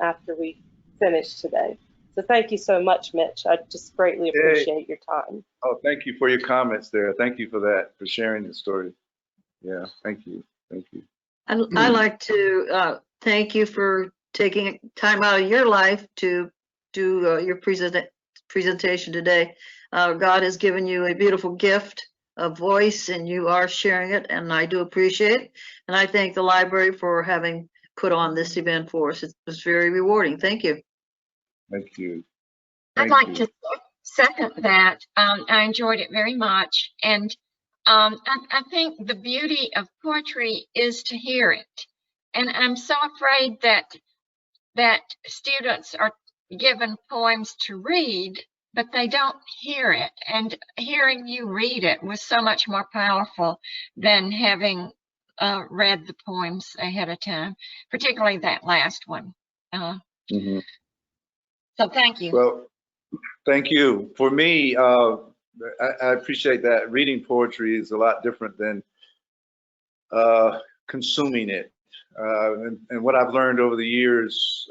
[SPEAKER 9] after we finish today. So thank you so much, Mitch. I just greatly appreciate your time.
[SPEAKER 3] Oh, thank you for your comments there. Thank you for that, for sharing the story. Yeah, thank you. Thank you.
[SPEAKER 10] I'd like to thank you for taking time out of your life to do your presentation today. God has given you a beautiful gift of voice, and you are sharing it, and I do appreciate it. And I thank the library for having put on this event for us. It was very rewarding. Thank you.
[SPEAKER 3] Thank you.
[SPEAKER 11] I'd like to second that. I enjoyed it very much. And I think the beauty of poetry is to hear it. And I'm so afraid that students are given poems to read, but they don't hear it. And hearing you read it was so much more powerful than having read the poems ahead of time, particularly that last one. So thank you.
[SPEAKER 3] Well, thank you. For me, I appreciate that. Reading poetry is a lot different than consuming it. And what I've learned over the years,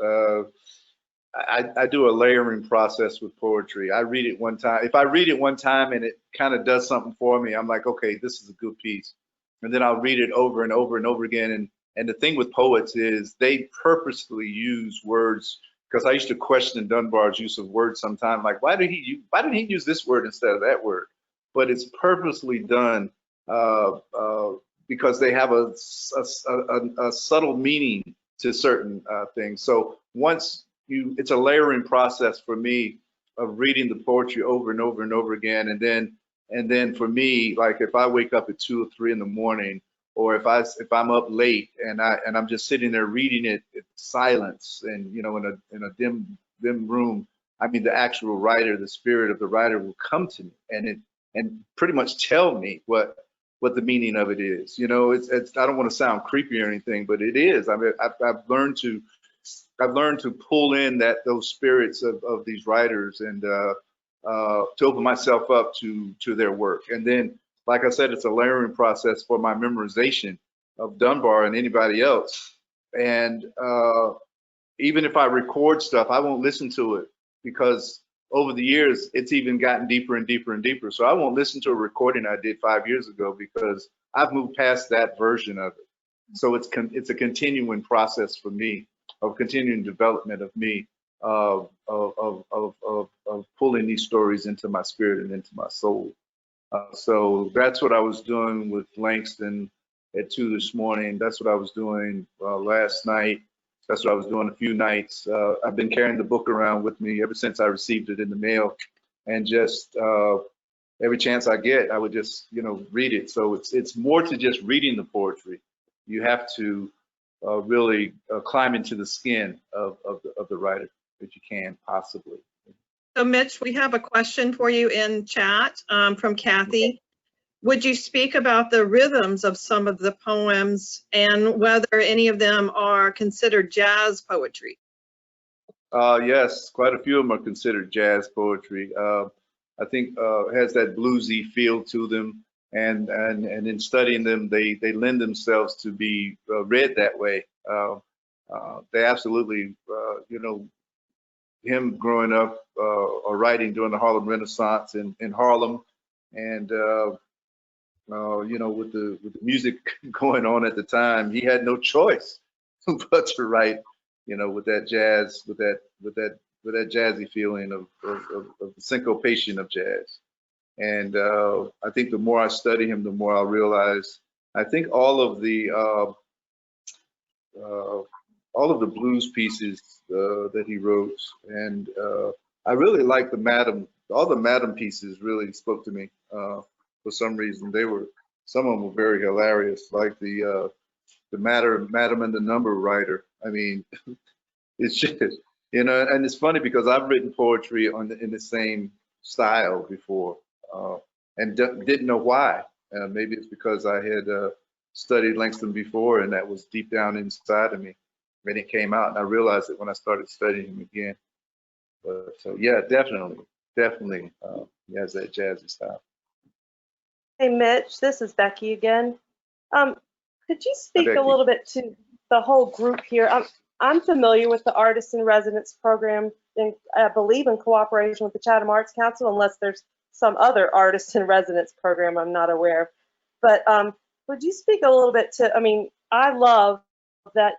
[SPEAKER 3] I do a layering process with poetry. I read it one time. If I read it one time and it kind of does something for me, I'm like, okay, this is a good piece. And then I'll read it over and over and over again. And the thing with poets is they purposefully use words, because I used to question Dunbar's use of words sometimes, like, why did he use this word instead of that word? But it's purposely done because they have a subtle meaning to certain things. So once it's a layering process for me of reading the poetry over and over and over again, and then for me, like if I wake up at 2 or 3 in the morning, or if I'm up late and I'm just sitting there reading it in silence, and you know, in a dim room, I mean, the actual writer, the spirit of the writer will come to me and pretty much tell me what the meaning of it is. You know, it's I don't want to sound creepy or anything, but it is. I mean, I've learned to pull in those spirits of these writers and to open myself up to their work. And then, like I said, it's a layering process for my memorization of Dunbar and anybody else. And even if I record stuff, I won't listen to it, because over the years, it's even gotten deeper and deeper and deeper. So I won't listen to a recording I did 5 years ago, because I've moved past that version of it. So it's a continuing process for me, of continuing development of me, of pulling these stories into my spirit and into my soul. So that's what I was doing with Langston at 2 this morning. That's what I was doing last night. That's what I was doing a few nights. I've been carrying the book around with me ever since I received it in the mail, and just every chance I get, I would just, you know, read it. So it's more to just reading the poetry. You have to really climb into the skin of the writer that you can possibly.
[SPEAKER 1] So Mitch, we have a question for you in chat from Kathy. Would you speak about the rhythms of some of the poems and whether any of them are considered jazz poetry?
[SPEAKER 3] Yes, quite a few of them are considered jazz poetry. I think has that bluesy feel to them, and in studying them, they lend themselves to be read that way. They absolutely, you know, him growing up or writing during the Harlem Renaissance in Harlem, and you know, with the music going on at the time, he had no choice but to write, you know, with that jazz, with that jazzy feeling of the syncopation of jazz. And I think the more I study him, the more I realize, I think all of the blues pieces that he wrote, and I really like all the Madam pieces really spoke to me. For some reason, some of them were very hilarious, like the Madam and the Number Writer. I mean, it's just, you know, and it's funny because I've written poetry in the same style before, and didn't know why. Maybe it's because I had studied Langston before, and that was deep down inside of me. When it came out, and I realized it when I started studying him again. But so yeah, definitely, he has that jazzy style.
[SPEAKER 9] Hey, Mitch, this is Becky again. Could you speak a little bit to the whole group here? I'm familiar with the Artist in Residence program, and I believe in cooperation with the Chatham Arts Council, unless there's some other Artist in Residence program I'm not aware of. But would you speak a little bit to, I mean, I love that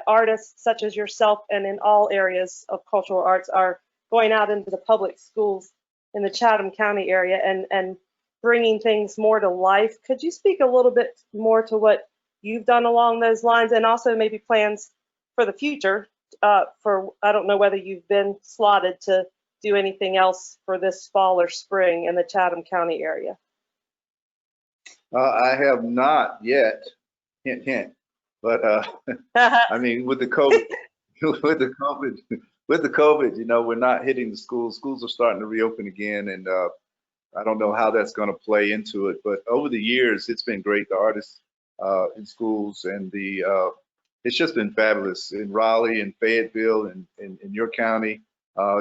[SPEAKER 9] artists such as yourself and in all areas of cultural arts are going out into the public schools in the Chatham County area and bringing things more to life. Could you speak a little bit more to what you've done along those lines, and also maybe plans for the future? I don't know whether you've been slotted to do anything else for this fall or spring in the Chatham County area.
[SPEAKER 3] I have not yet, hint, hint, but I mean, with the COVID, with the COVID, you know, we're not hitting the schools. Schools are starting to reopen again, and I don't know how that's going to play into it. But over the years, it's been great. The artists in schools and it's just been fabulous in Raleigh and Fayetteville and in your county,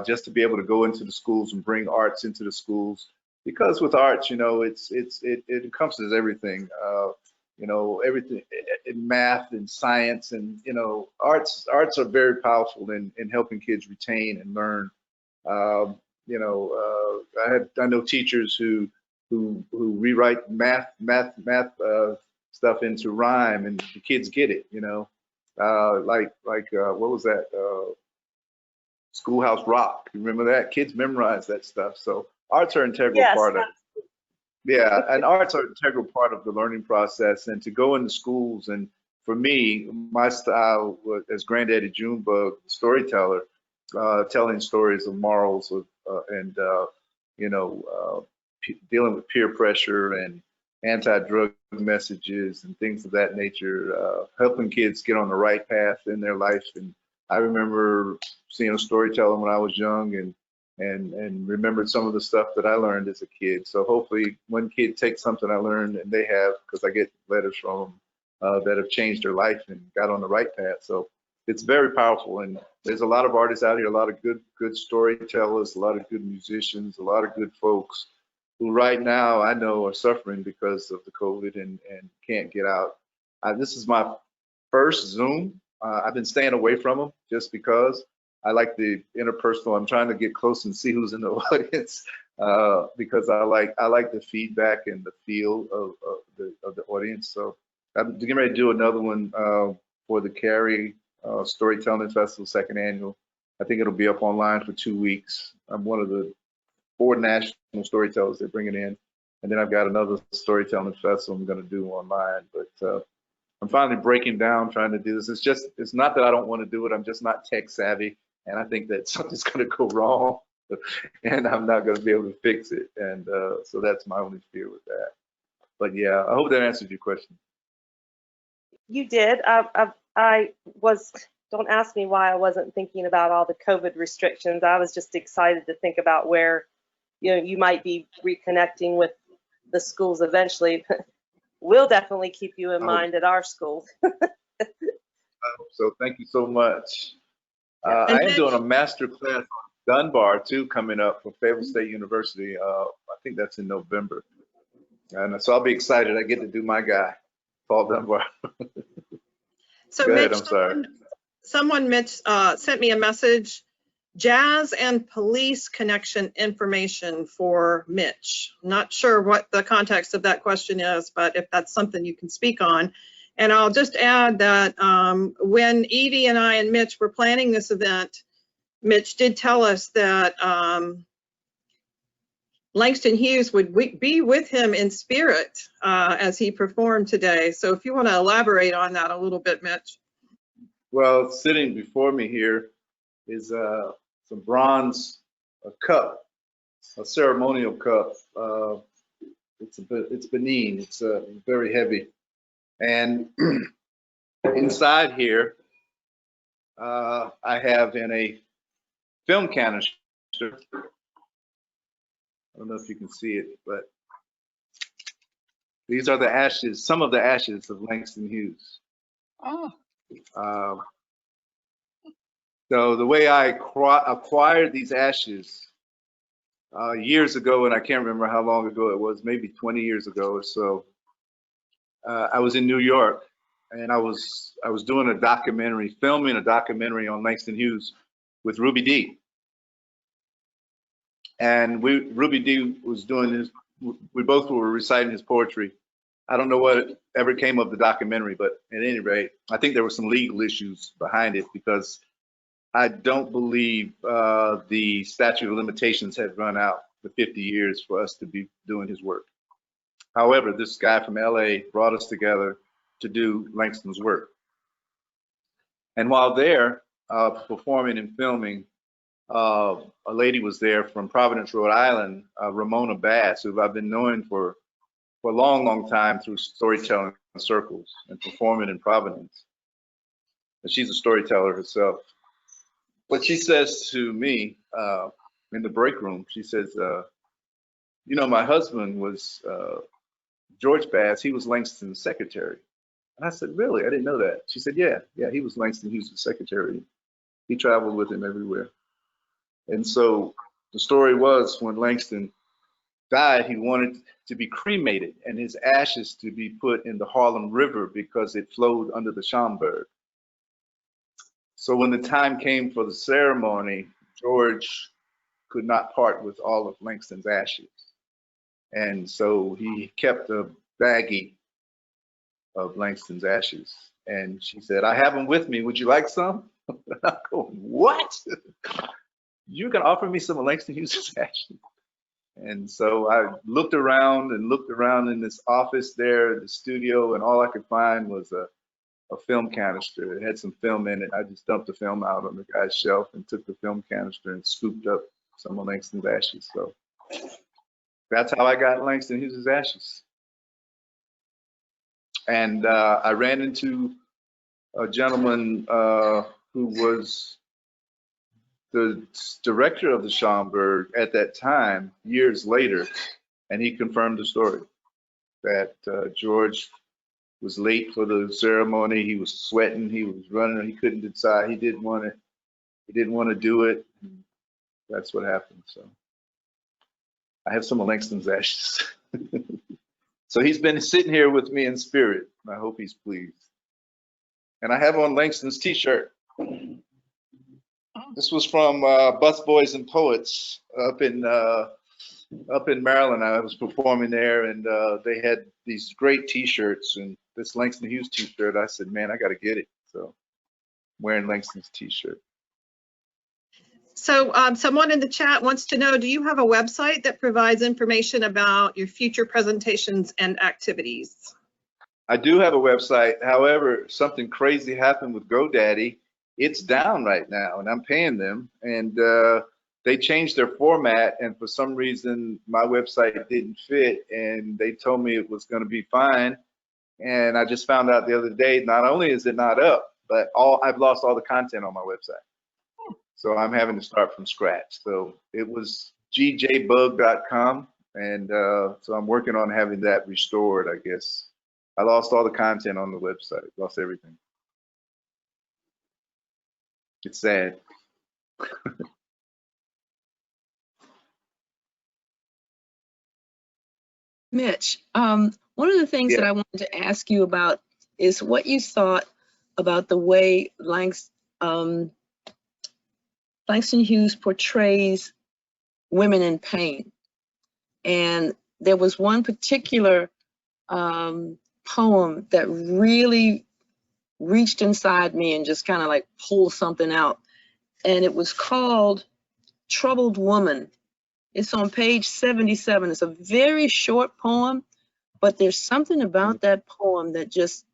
[SPEAKER 3] just to be able to go into the schools and bring arts into the schools. Because with arts, you know, it encompasses everything, you know, everything in math and science, and you know, arts are very powerful in helping kids retain and learn. You know, I know teachers who rewrite math stuff into rhyme, and the kids get it. You know, like what was that? Schoolhouse Rock. You remember that? Kids memorize that stuff. So arts are an integral part of it. Yeah, and arts are an integral part of the learning process. And to go into schools, and for me, my style was, as Granddaddy Junebug, storyteller, telling stories of morals and you know, dealing with peer pressure and anti-drug messages and things of that nature, helping kids get on the right path in their life. And I remember seeing a storyteller when I was young, and remembered some of the stuff that I learned as a kid. So hopefully one kid takes something I learned, and they have, because I get letters from them that have changed their life and got on the right path. So it's very powerful, and there's a lot of artists out here, a lot of good storytellers, a lot of good musicians, a lot of good folks who right now I know are suffering because of the COVID and can't get out. This is my first Zoom. I've been staying away from them just because I like the interpersonal. I'm trying to get close and see who's in the audience because I like the feedback and the feel of the audience. So I'm getting ready to do another one for the Cary Storytelling Festival, second annual. I think it'll be up online for 2 weeks. I'm one of the 4 national storytellers they're bringing in, and then I've got another storytelling festival I'm going to do online. But I'm finally breaking down, trying to do this. It's not that I don't want to do it. I'm just not tech savvy. And I think that something's going to go wrong and I'm not going to be able to fix it. And so that's my only fear with that. But yeah, I hope that answers your question.
[SPEAKER 9] You did. I was, don't ask me why I wasn't thinking about all the COVID restrictions. I was just excited to think about where, you know, you might be reconnecting with the schools eventually. We'll definitely keep you in mind at our school.
[SPEAKER 3] I hope so. Thank you so much. I am doing a master class on Dunbar too coming up for Fayetteville State University. I think that's in November, and so I'll be excited. I get to do my guy, Paul Dunbar.
[SPEAKER 1] So
[SPEAKER 3] Go ahead,
[SPEAKER 1] Mitch,
[SPEAKER 3] I'm sorry.
[SPEAKER 1] Mitch sent me a message. Jazz and police connection information for Mitch. Not sure what the context of that question is, but if that's something you can speak on. And I'll just add that when Evie and I and Mitch were planning this event, Mitch did tell us that Langston Hughes would be with him in spirit as he performed today. So if you want to elaborate on that a little bit, Mitch.
[SPEAKER 3] Well, sitting before me here is some bronze cup, a ceremonial cup. It's Benin. It's very heavy. And inside here, I have in a film canister, I don't know if you can see it, but these are the ashes, some of the ashes of Langston Hughes.
[SPEAKER 6] Oh.
[SPEAKER 3] So the way I acquired these ashes years ago, and I can't remember how long ago it was, maybe 20 years ago or so, I was in New York, and I was doing a documentary, filming a documentary on Langston Hughes with Ruby Dee. And Ruby Dee was doing his, we both were reciting his poetry. I don't know what ever came of the documentary, but at any rate, I think there were some legal issues behind it because I don't believe the statute of limitations had run out for 50 years for us to be doing his work. However, this guy from LA brought us together to do Langston's work. And while there, performing and filming, a lady was there from Providence, Rhode Island, Ramona Bass, who I've been knowing for a long, long time through storytelling circles and performing in Providence. And she's a storyteller herself. What she says to me in the break room, she says, you know, my husband was George Bass, he was Langston's secretary. And I said, really? I didn't know that. She said, yeah, he was Langston Hughes' secretary. He traveled with him everywhere. And so the story was when Langston died, he wanted to be cremated and his ashes to be put in the Harlem River because it flowed under the Schomburg. So when the time came for the ceremony, George could not part with all of Langston's ashes. And so he kept a baggie of Langston's ashes. And she said, I have them with me. Would you like some? I'm going, what? You can offer me some of Langston Hughes' ashes? And so I looked around in this office there, the studio, and all I could find was a film canister. It had some film in it. I just dumped the film out on the guy's shelf and took the film canister and scooped up some of Langston's ashes. So that's how I got Langston Hughes' ashes. And I ran into a gentleman who was the director of the Schomburg at that time, years later, and he confirmed the story that George was late for the ceremony. He was sweating. He was running. He couldn't decide. He didn't want to do it. That's what happened. So I have some of Langston's ashes. So he's been sitting here with me in spirit. I hope he's pleased. And I have on Langston's T-shirt. This was from Bus Boys and Poets up in Maryland. I was performing there, and they had these great T-shirts, and this Langston Hughes T-shirt. I said, man, I got to get it. So I'm wearing Langston's T-shirt.
[SPEAKER 1] So someone in the chat wants to know, do you have a website that provides information about your future presentations and activities?
[SPEAKER 3] I do have a website. However, something crazy happened with GoDaddy. It's down right now, and I'm paying them. And they changed their format, and for some reason, my website didn't fit, and they told me it was going to be fine. And I just found out the other day, not only is it not up, but I've lost all the content on my website. So I'm having to start from scratch. So it was gjbug.com, and so I'm working on having that restored, I guess. I lost all the content on the website, lost everything. It's sad.
[SPEAKER 2] Mitch, one of the things that I wanted to ask you about is what you thought about the way Langston Hughes portrays women in pain. And there was one particular poem that really reached inside me and just kind of like pulled something out. And it was called Troubled Woman. It's on page 77. It's a very short poem, but there's something about that poem that just,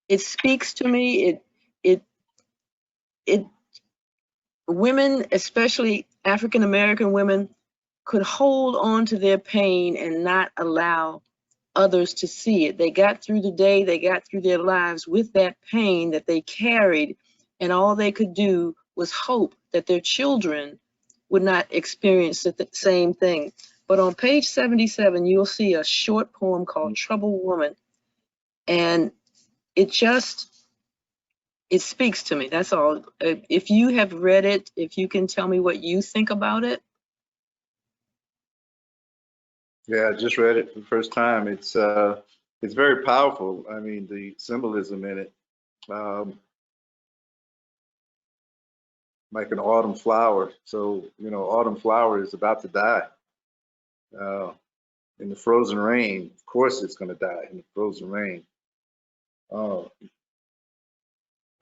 [SPEAKER 2] it speaks to me. Women, especially African-American women, could hold on to their pain and not allow others to see it. They got through the day, they got through their lives with that pain that they carried, and all they could do was hope that their children would not experience the same thing. But on page 77, you'll see a short poem called Troubled Woman. And it speaks to me, that's all. If you have read it, if you can tell me what you think about it.
[SPEAKER 3] Yeah, I just read it for the first time. It's it's very powerful. I mean, the symbolism in it, like an autumn flower. So, you know, autumn flower is about to die. In the frozen rain, of course it's going to die in the frozen rain. Oh,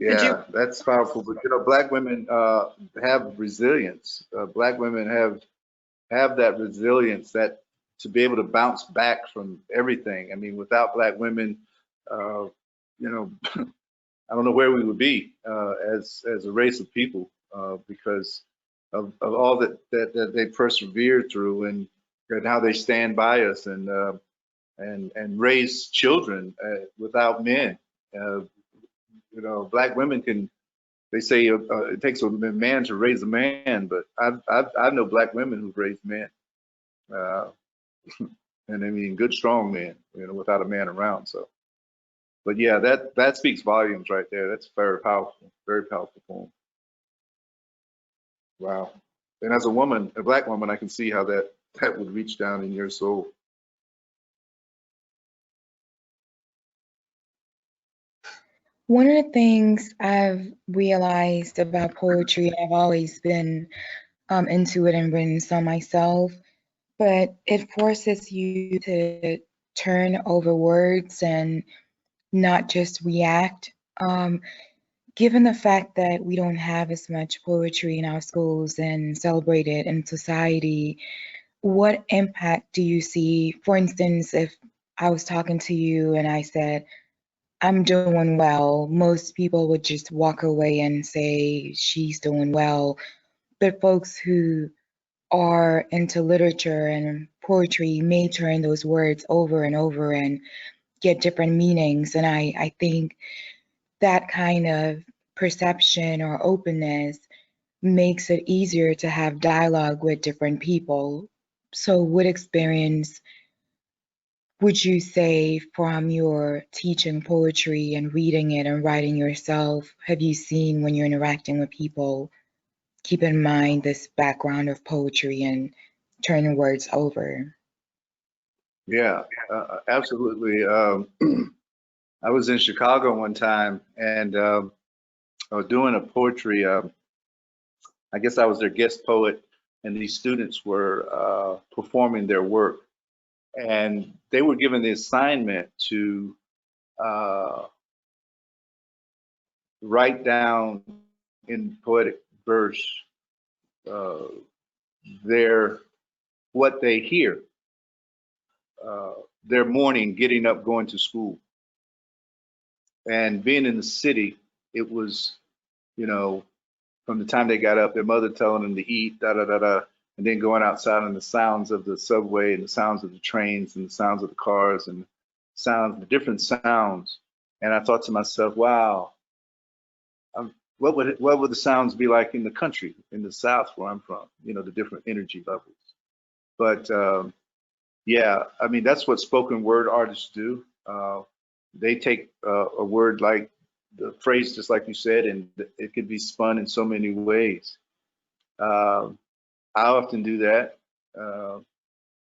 [SPEAKER 3] yeah, that's powerful. But you know, Black women have resilience. Black women have that resilience, that to be able to bounce back from everything. I mean, without Black women, you know, I don't know where we would be as a race of people because of all that they persevered through, and how they stand by us and raise children without men. You know, Black women can. They say it takes a man to raise a man, but I know Black women who've raised men, and I mean good, strong men. You know, without a man around. So, but yeah, that speaks volumes right there. That's very powerful poem. Wow. And as a woman, a Black woman, I can see how that would reach down in your soul.
[SPEAKER 7] One of the things I've realized about poetry, I've always been into it and written some myself, but it forces you to turn over words and not just react. Given the fact that we don't have as much poetry in our schools and celebrated in society, what impact do you see? For instance, if I was talking to you and I said, I'm doing well, most people would just walk away and say she's doing well. But folks who are into literature and poetry may turn those words over and over and get different meanings. And I think that kind of perception or openness makes it easier to have dialogue with different people. So what experience would you say from your teaching poetry and reading it and writing yourself have you seen when you're interacting with people? Keep in mind this background of poetry and turning words over.
[SPEAKER 3] Yeah, absolutely. I was in Chicago one time, and I was doing a poetry. I guess I was their guest poet, and these students were performing their work, and they were given the assignment to write down in poetic verse their what they hear, their morning, getting up, going to school, and being in the city. It was, you know, from the time they got up, their mother telling them to eat, da da da da, and then going outside and the sounds of the subway and the sounds of the trains and the sounds of the cars and the different sounds. And I thought to myself, wow, what would the sounds be like in the country, in the South where I'm from? You know, the different energy levels. But yeah, I mean that's what spoken word artists do. They take a word like the phrase, just like you said, and it could be spun in so many ways. I often do that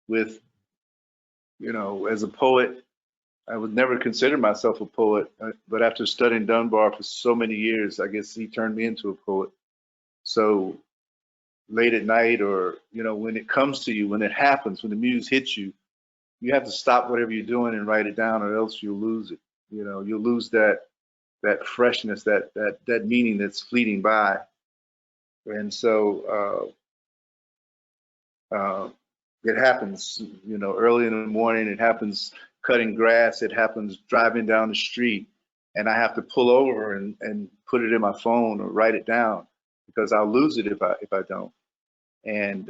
[SPEAKER 3] with, you know, as a poet. I would never consider myself a poet, but after studying Dunbar for so many years, I guess he turned me into a poet. So late at night, or you know, when it comes to you, when it happens, when the muse hits you, you have to stop whatever you're doing and write it down, or else you'll lose it. You know, you'll lose that freshness, that meaning that's fleeting by. And so it happens, you know, early in the morning. It happens cutting grass. It happens driving down the street, and I have to pull over and put it in my phone or write it down because I'll lose it if I don't. And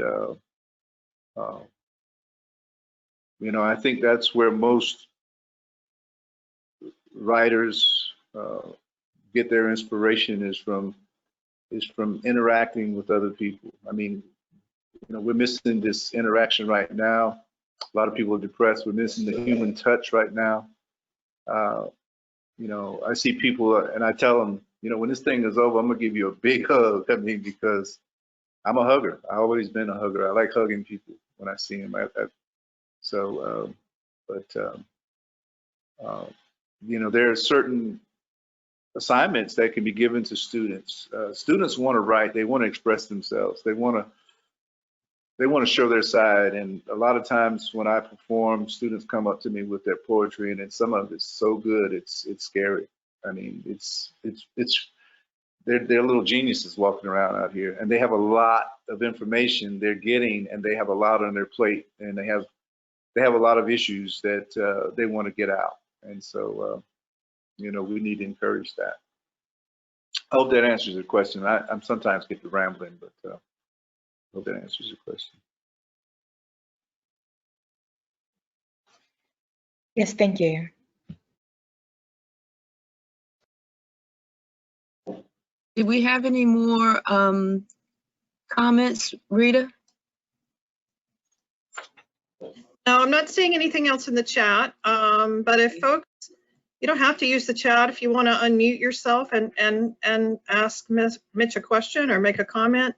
[SPEAKER 3] you know, I think that's where most writers get their inspiration is from interacting with other people. I mean, you know, we're missing this interaction right now. A lot of people are depressed. We're missing the human touch right now. You know, I see people and I tell them, you know, when this thing is over, I'm gonna give you a big hug. I mean, because I'm a hugger. I've always been a hugger. I like hugging people when I see them. You know, there are certain assignments that can be given to students. Students want to write, they want to express themselves, they want to show their side. And a lot of times when I perform, students come up to me with their poetry, and then some of it's so good, it's scary. I mean, they're little geniuses walking around out here, and they have a lot of information they're getting, and they have a lot on their plate, and they have a lot of issues that they want to get out. And so, you know, we need to encourage that. I hope that answers your question. I'm sometimes get to rambling, but I hope that answers your question.
[SPEAKER 7] Yes, thank you.
[SPEAKER 2] Did we have any more comments, Rita?
[SPEAKER 1] No, I'm not seeing anything else in the chat. But if folks, you don't have to use the chat. If you want to unmute yourself and ask Mitch a question or make a comment,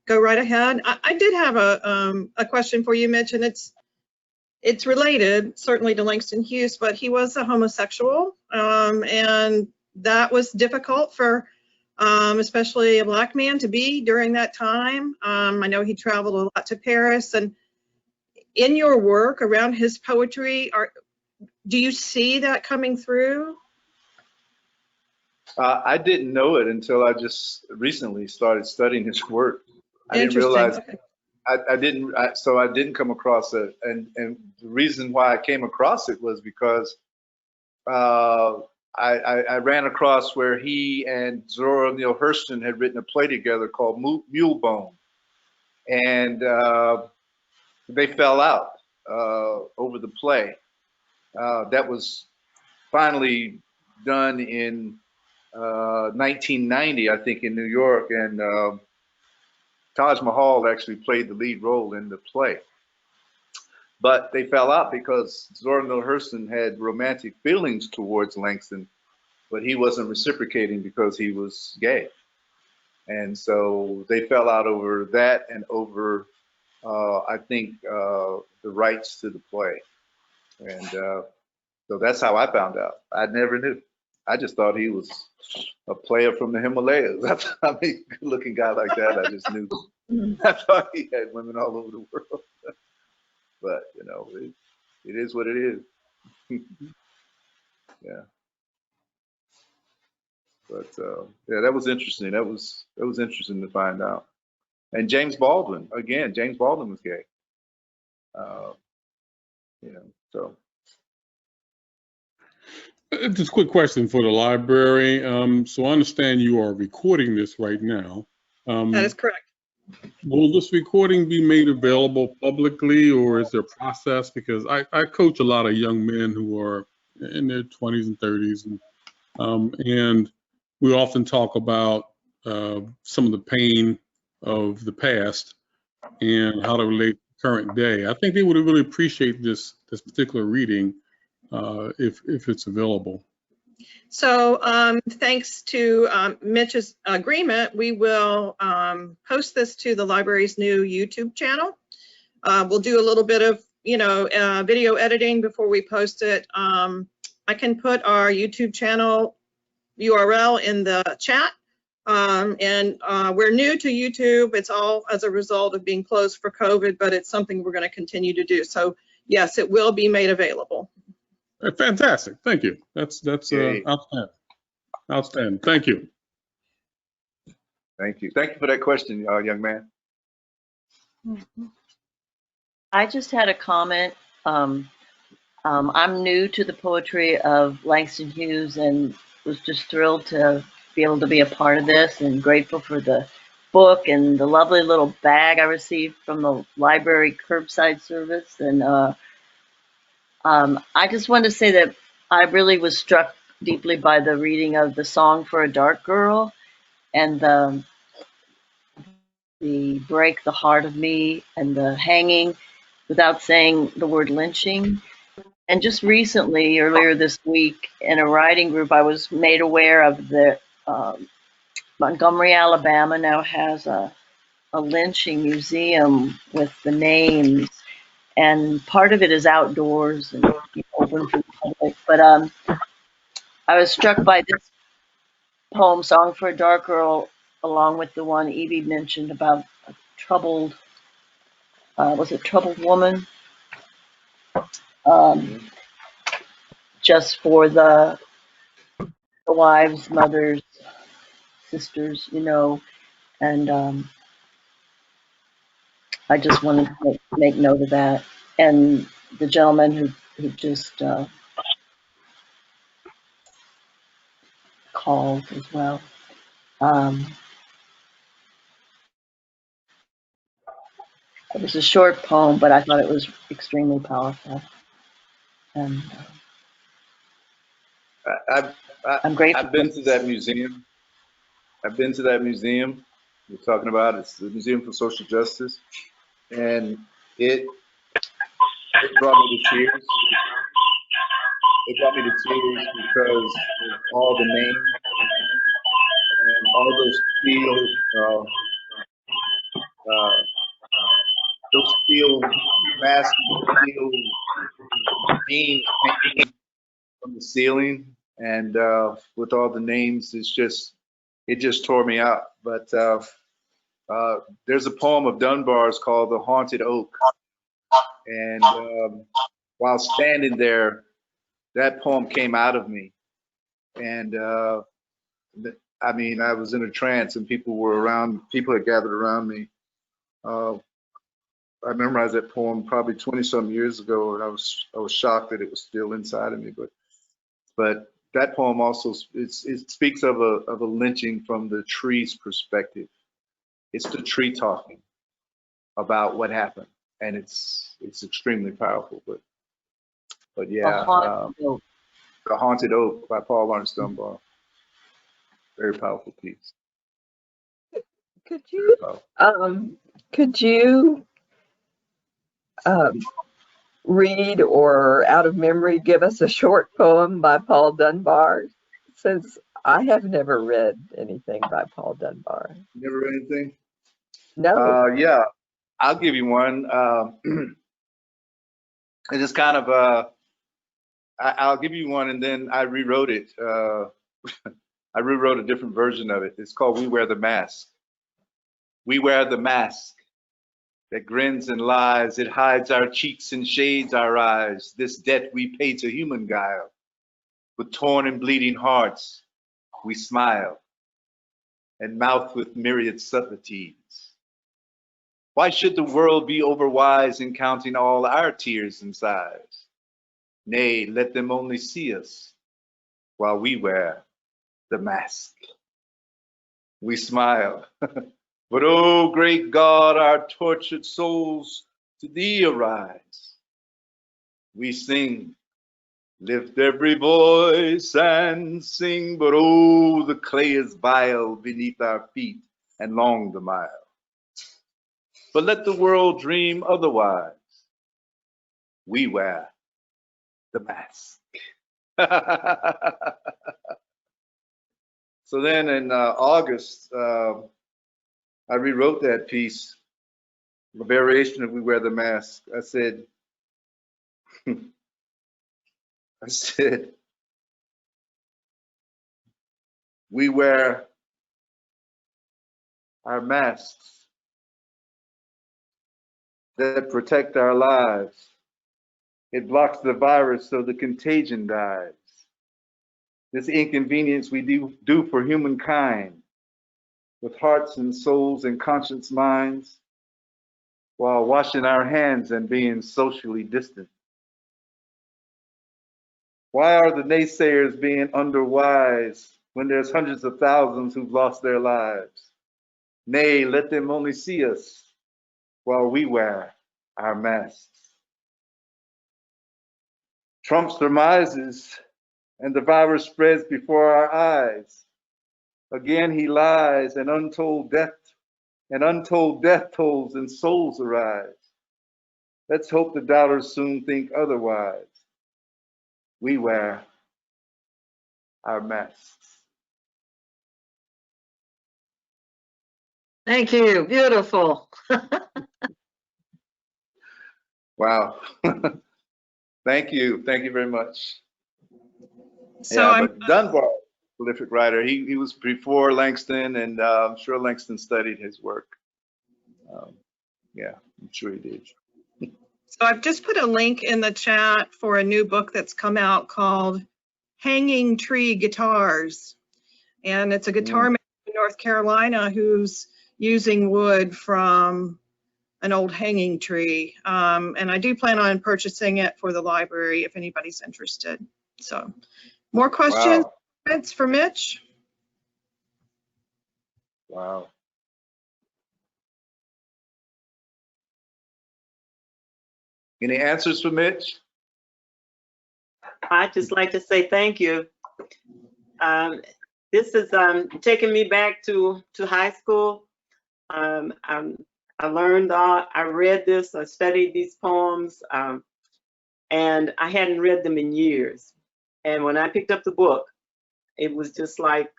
[SPEAKER 1] go right ahead. I did have a question for you, Mitch, and it's related certainly to Langston Hughes, but he was a homosexual, and that was difficult for especially a Black man to be during that time. I know he traveled a lot to Paris, and in your work around his poetry, do you see that coming through?
[SPEAKER 3] I didn't know it until I just recently started studying his work. I didn't realize.
[SPEAKER 1] Okay.
[SPEAKER 3] So I didn't come across it, and the reason why I came across it was because I ran across where he and Zora Neale Hurston had written a play together called Mule Bone, and they fell out over the play. That was finally done in 1990, I think, in New York, and Taj Mahal actually played the lead role in the play. But they fell out because Zora Neale Hurston had romantic feelings towards Langston, but he wasn't reciprocating because he was gay. And so they fell out over that and over, I think, the rights to the play. And so that's how I found out. I never knew. I just thought he was a player from the Himalayas. I mean, good-looking guy like that, I just knew. I thought he had women all over the world. But, you know, it is what it is. Yeah. But, yeah, that was interesting. That was interesting to find out. And James Baldwin, again, James Baldwin was gay. You know, so.
[SPEAKER 4] Just a quick question for the library. So I understand you are recording this right now.
[SPEAKER 1] That is correct.
[SPEAKER 4] Will this recording be made available publicly, or is there a process? Because I coach a lot of young men who are in their 20s and 30s, and we often talk about some of the pain of the past and how to relate to current day. I think they would really appreciate this particular reading if it's available.
[SPEAKER 1] So thanks to Mitch's agreement, we will post this to the library's new YouTube channel. We'll do a little bit of, video editing before we post it. I can put our YouTube channel URL in the chat. And we're new to YouTube. It's all as a result of being closed for COVID, but it's something we're going to continue to do. So yes, it will be made available.
[SPEAKER 4] Fantastic. Thank you. That's outstanding. Outstanding. Thank you.
[SPEAKER 3] Thank you. Thank you for that question, young man.
[SPEAKER 12] I just had a comment. I'm new to the poetry of Langston Hughes and was just thrilled to be able to be a part of this and grateful for the book and the lovely little bag I received from the library curbside service. And I just wanted to say that I really was struck deeply by the reading of The Song for a Dark Girl and the Break the Heart of Me and the Hanging without saying the word lynching. And just recently, earlier this week, in a writing group, I was made aware of the Montgomery, Alabama now has a lynching museum with the names, and part of it is outdoors and open for the public. But I was struck by this poem, Song for a Dark Girl, along with the one Evie mentioned about a troubled, was it troubled woman? Just for the wives, mothers, sisters, you know, and I just wanted to make note of that. And the gentleman who just called as well. It was a short poem, but I thought it was extremely powerful. And I'm grateful.
[SPEAKER 3] I've been to that museum. I've been to that museum you're talking about. It's the Museum for Social Justice. And it brought me to tears. It brought me to tears because of all the names and all those steel masks, steel beams hanging from the ceiling, and with all the names, it just tore me out. But there's a poem of Dunbar's called "The Haunted Oak," and while standing there, that poem came out of me, and I mean, I was in a trance, and people had gathered around me. I memorized that poem probably 20-some years ago, and I was shocked that it was still inside of me. But that poem also it speaks of a lynching from the tree's perspective. It's the tree talking about what happened, and it's extremely powerful. But yeah, The Haunted Oak by Paul Laurence Dunbar, very powerful piece.
[SPEAKER 13] Could you read or out of memory give us a short poem by Paul Dunbar, since I have never read anything by Paul Dunbar?
[SPEAKER 3] Never read anything?
[SPEAKER 13] No.
[SPEAKER 3] Yeah, I'll give you one. It is kind of I'll give you one, and then I rewrote it. I rewrote a different version of it. It's called "We Wear the Mask." We wear the mask that grins and lies. It hides our cheeks and shades our eyes. This debt we pay to human guile. With torn and bleeding hearts, we smile and mouth with myriad subtleties. Why should the world be overwise in counting all our tears and sighs? Nay, let them only see us while we wear the mask. We smile. But oh, great God, our tortured souls to thee arise. We sing, lift every voice and sing, but oh, the clay is vile beneath our feet and long the mile. But let the world dream otherwise. We wear the mask. So then in August, I rewrote that piece, a variation of "We Wear the Mask." I said, we wear our masks that protect our lives. It blocks the virus so the contagion dies. This inconvenience we do for humankind, with hearts and souls and conscious minds, while washing our hands and being socially distant. Why are the naysayers being underwise when there's hundreds of thousands who've lost their lives? Nay, let them only see us while we wear our masks. Trump surmises, and the virus spreads before our eyes. Again he lies, and untold death tolls and souls arise. Let's hope the doubters soon think otherwise. We wear our masks.
[SPEAKER 10] Thank you. Beautiful.
[SPEAKER 3] Wow. Thank you. Thank you very much.
[SPEAKER 1] So
[SPEAKER 3] Yeah,
[SPEAKER 1] I'm
[SPEAKER 3] but Dunbar, prolific writer, he was before Langston, and I'm sure Langston studied his work. Yeah, I'm sure he did.
[SPEAKER 1] So I've just put a link in the chat for a new book that's come out called Hanging Tree Guitars. And it's a guitar maker in North Carolina who's using wood from an old hanging tree. And I do plan on purchasing it for the library if anybody's interested. So more questions for Mitch?
[SPEAKER 3] Wow. Any answers for Mitch?
[SPEAKER 14] I'd just like to say thank you. This is taking me back to high school. I learned, I read this, I studied these poems, and I hadn't read them in years. And when I picked up the book, it was just like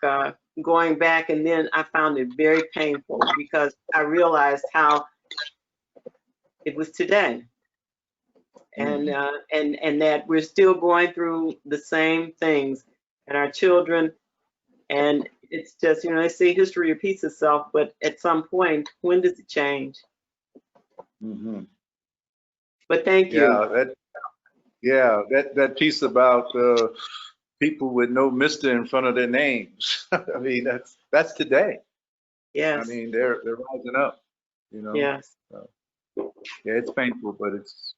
[SPEAKER 14] going back, and then I found it very painful because I realized how it was today. And that we're still going through the same things, and our children, and it's just, they say history repeats itself, but at some point, when does it change? But thank you.
[SPEAKER 3] That piece about people with no Mr. in front of their names. I mean, that's today.
[SPEAKER 14] Yes.
[SPEAKER 3] I mean, they're rising up.
[SPEAKER 14] Yes.
[SPEAKER 3] Yeah, it's painful, but it's.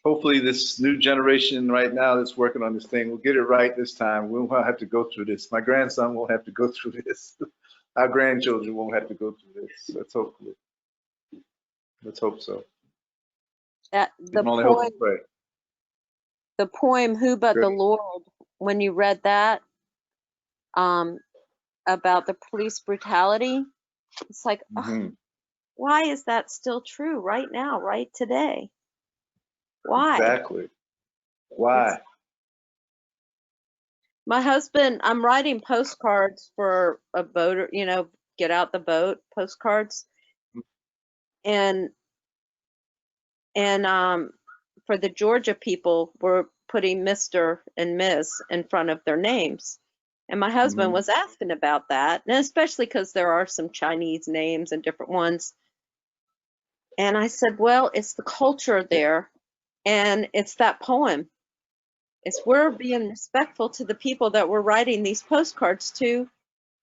[SPEAKER 3] Hopefully this new generation right now that's working on this thing will get it right this time. We won't have to go through this. My grandson won't have to go through this. Our grandchildren won't have to go through this. Let's hope so.
[SPEAKER 12] The poem "Who But the Lord," when you read that about the police brutality, it's like, why is that still true right now, right today? Why?
[SPEAKER 3] Exactly. Why?
[SPEAKER 12] My husband, I'm writing postcards for a boater, get out the boat postcards. And for the Georgia people, we're putting Mr. and Ms. in front of their names. And my husband was asking about that, and especially because there are some Chinese names and different ones. And I said, well, it's the culture there. And it's that poem. It's we're being respectful to the people that we're writing these postcards to,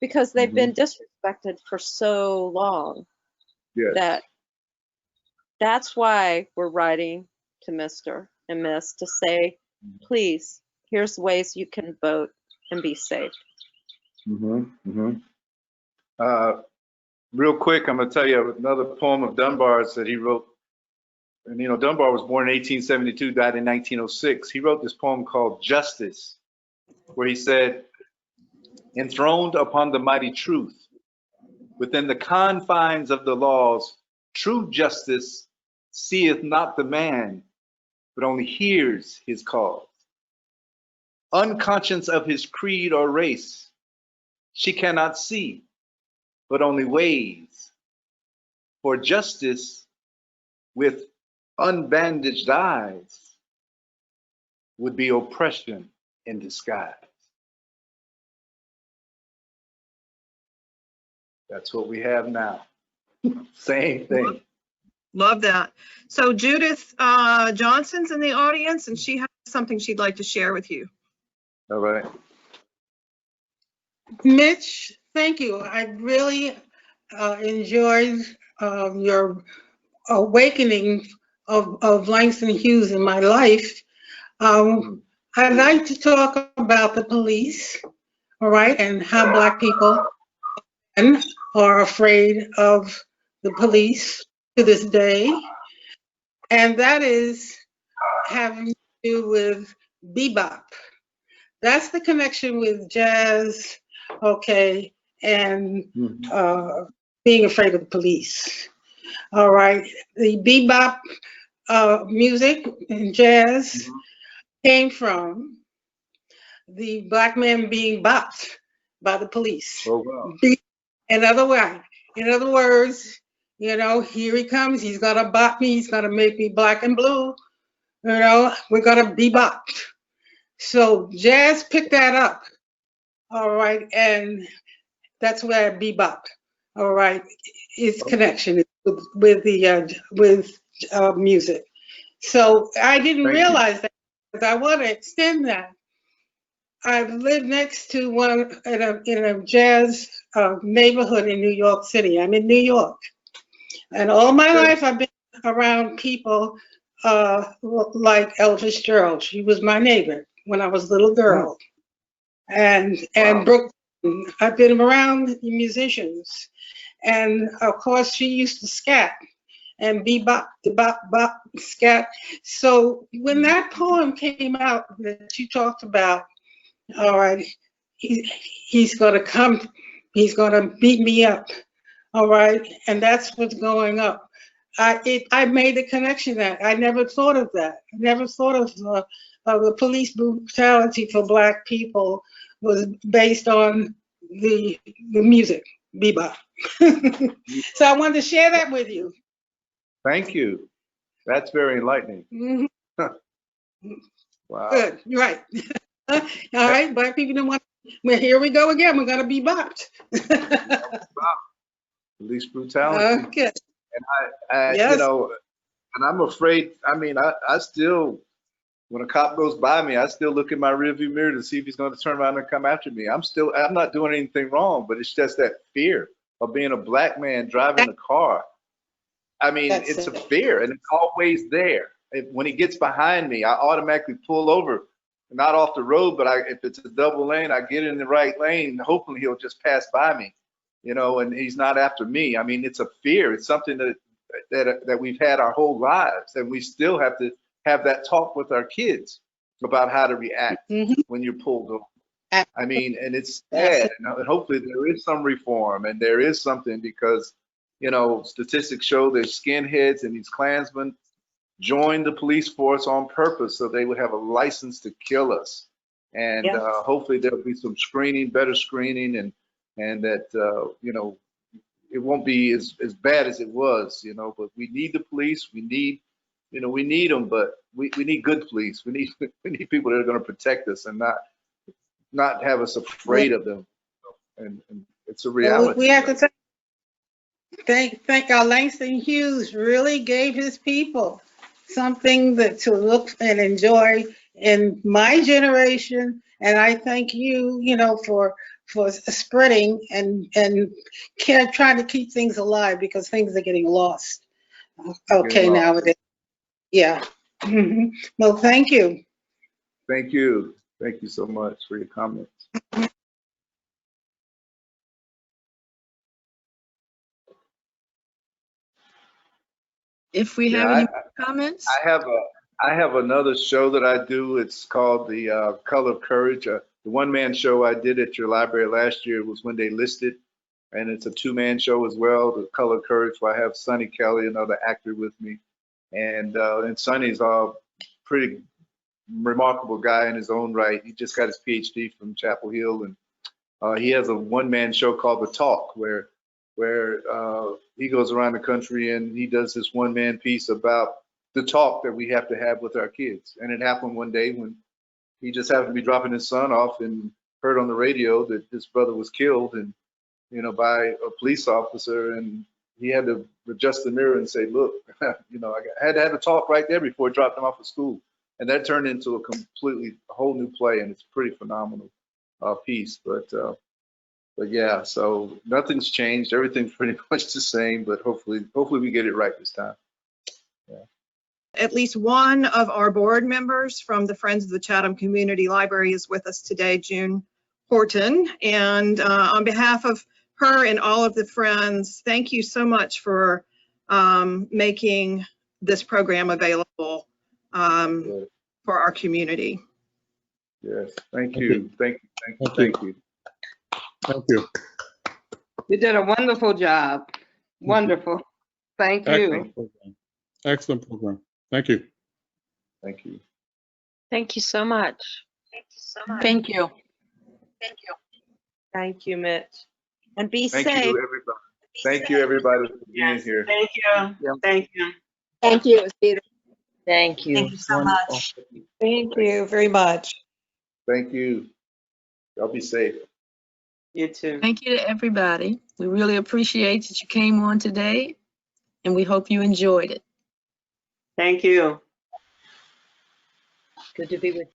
[SPEAKER 12] because they've been disrespected for so long. That's why we're writing to Mr. and Miss to say, please, here's ways you can vote and be safe.
[SPEAKER 3] Real quick, I'm going to tell you another poem of Dunbar's that he wrote. And Dunbar was born in 1872, died in 1906. He wrote this poem called Justice, where he said, enthroned upon the mighty truth, within the confines of the laws, true justice seeth not the man, but only hears his cause. Unconscious of his creed or race, she cannot see, but only weighs. For justice with unbandaged eyes would be oppression in disguise. That's what we have now. Same thing.
[SPEAKER 1] Love that. So Judith Johnson's in the audience, and she has something she'd like to share with you.
[SPEAKER 3] All right.
[SPEAKER 15] Mitch, thank you. I really enjoyed your awakening of Langston Hughes in my life. I'd like to talk about the police, all right, and how Black people are afraid of the police to this day. And that is having to do with bebop. That's the connection with jazz, okay, and being afraid of the police. All right, the bebop music and jazz came from the Black man being bopped by the police.
[SPEAKER 3] Oh, wow.
[SPEAKER 15] In other words, here he comes, he's gonna bop me, he's gonna make me black and blue. You know, we're gonna bebop. So jazz picked that up, all right, and that's where bebop, all right, its connection with music. So I didn't realize that, because I want to extend that. I've lived next to one in a jazz neighborhood in New York City. I'm in New York, and all my life I've been around people like Elvis Gerald. She was my neighbor when I was a little girl, and Brooke. I've been around musicians, and of course she used to scat and bebop, bop, bop, scat. So when that poem came out that you talked about, all right, he's gonna come, he's gonna beat me up, all right, and that's what's going up. I made the connection that I never thought of that. I never thought of the police brutality for Black people was based on the music, bebop. So I wanted to share that with you.
[SPEAKER 3] Thank you. That's very enlightening.
[SPEAKER 15] Mm-hmm.
[SPEAKER 3] Wow.
[SPEAKER 15] Good, you're right. All right, Black people don't want. Well, here we go again. We're gonna be bopped.
[SPEAKER 3] Police brutality.
[SPEAKER 15] Okay.
[SPEAKER 3] And I
[SPEAKER 15] yes.
[SPEAKER 3] You know, and I'm afraid. I mean, I still, when a cop goes by me, I still look in my rearview mirror to see if he's going to turn around and come after me. I'm not doing anything wrong, but it's just that fear of being a Black man driving a car. I mean, it's a fear, and it's always there. When he gets behind me, I automatically pull over, not off the road, but if it's a double lane, I get in the right lane. Hopefully, he'll just pass by me, you know, and he's not after me. I mean, it's a fear. It's something that we've had our whole lives, and we still have to have that talk with our kids about how to react when you're pulled over. I mean, and it's sad. And hopefully, there is some reform, and there is something, because, you know, statistics show that skinheads and these Klansmen joined the police force on purpose so they would have a license to kill us. And hopefully there'll be some screening, better screening, and that, you know, it won't be as bad as it was, you know, but we need the police. We need, you know, we need them, but we need good police. We need people that are going to protect us and not have us afraid of them. And it's a reality.
[SPEAKER 15] Well, we have to thank our Langston Hughes really gave his people something to look and enjoy in my generation, and I thank you, you know, for spreading and trying to keep things alive, because things are getting lost. Okay, nowadays. Yeah. Well, thank you.
[SPEAKER 3] Thank you. Thank you so much for your comments.
[SPEAKER 2] If we have any comments.
[SPEAKER 3] I have another show that I do. It's called the Color of Courage. The one-man show I did at your library last year was when they listed, and it's a two-man show as well, the Color of Courage, where I have Sonny Kelly, another actor, with me. And Sonny's a pretty remarkable guy in his own right. He just got his PhD from Chapel Hill, and he has a one-man show called The Talk, where he goes around the country and he does this one-man piece about the talk that we have to have with our kids. And it happened one day when he just happened to be dropping his son off and heard on the radio that his brother was killed, and, you know, by a police officer, and he had to adjust the mirror and say, look, you know, I had to have a talk right there before I dropped him off at school. And that turned into a whole new play, and it's a pretty phenomenal piece. But yeah, so nothing's changed. Everything's pretty much the same, but hopefully we get it right this time. Yeah.
[SPEAKER 1] At least one of our board members from the Friends of the Chatham Community Library is with us today, June Horton. And on behalf of her and all of the friends, thank you so much for making this program available for our community.
[SPEAKER 3] Yes, thank you. Thank you.
[SPEAKER 4] Thank you.
[SPEAKER 16] You did a wonderful job. Wonderful. Thank you.
[SPEAKER 4] Excellent program. Thank you.
[SPEAKER 3] Thank you.
[SPEAKER 6] Thank you so much.
[SPEAKER 2] Thank you.
[SPEAKER 9] Thank you. Thank you, Mitch. And be
[SPEAKER 3] safe.
[SPEAKER 9] Thank
[SPEAKER 3] you, everybody. Thank you, everybody, for being here.
[SPEAKER 14] Thank you.
[SPEAKER 3] Yeah.
[SPEAKER 14] Thank you.
[SPEAKER 16] Thank you, Peter.
[SPEAKER 12] Thank you.
[SPEAKER 5] Thank you so
[SPEAKER 12] Wonderful.
[SPEAKER 5] much.
[SPEAKER 17] Thank you very much.
[SPEAKER 3] Thank you. Y'all be safe.
[SPEAKER 14] You too.
[SPEAKER 2] Thank you to everybody. We really appreciate that you came on today, and we hope you enjoyed it.
[SPEAKER 14] Thank you.
[SPEAKER 12] Good to be with you.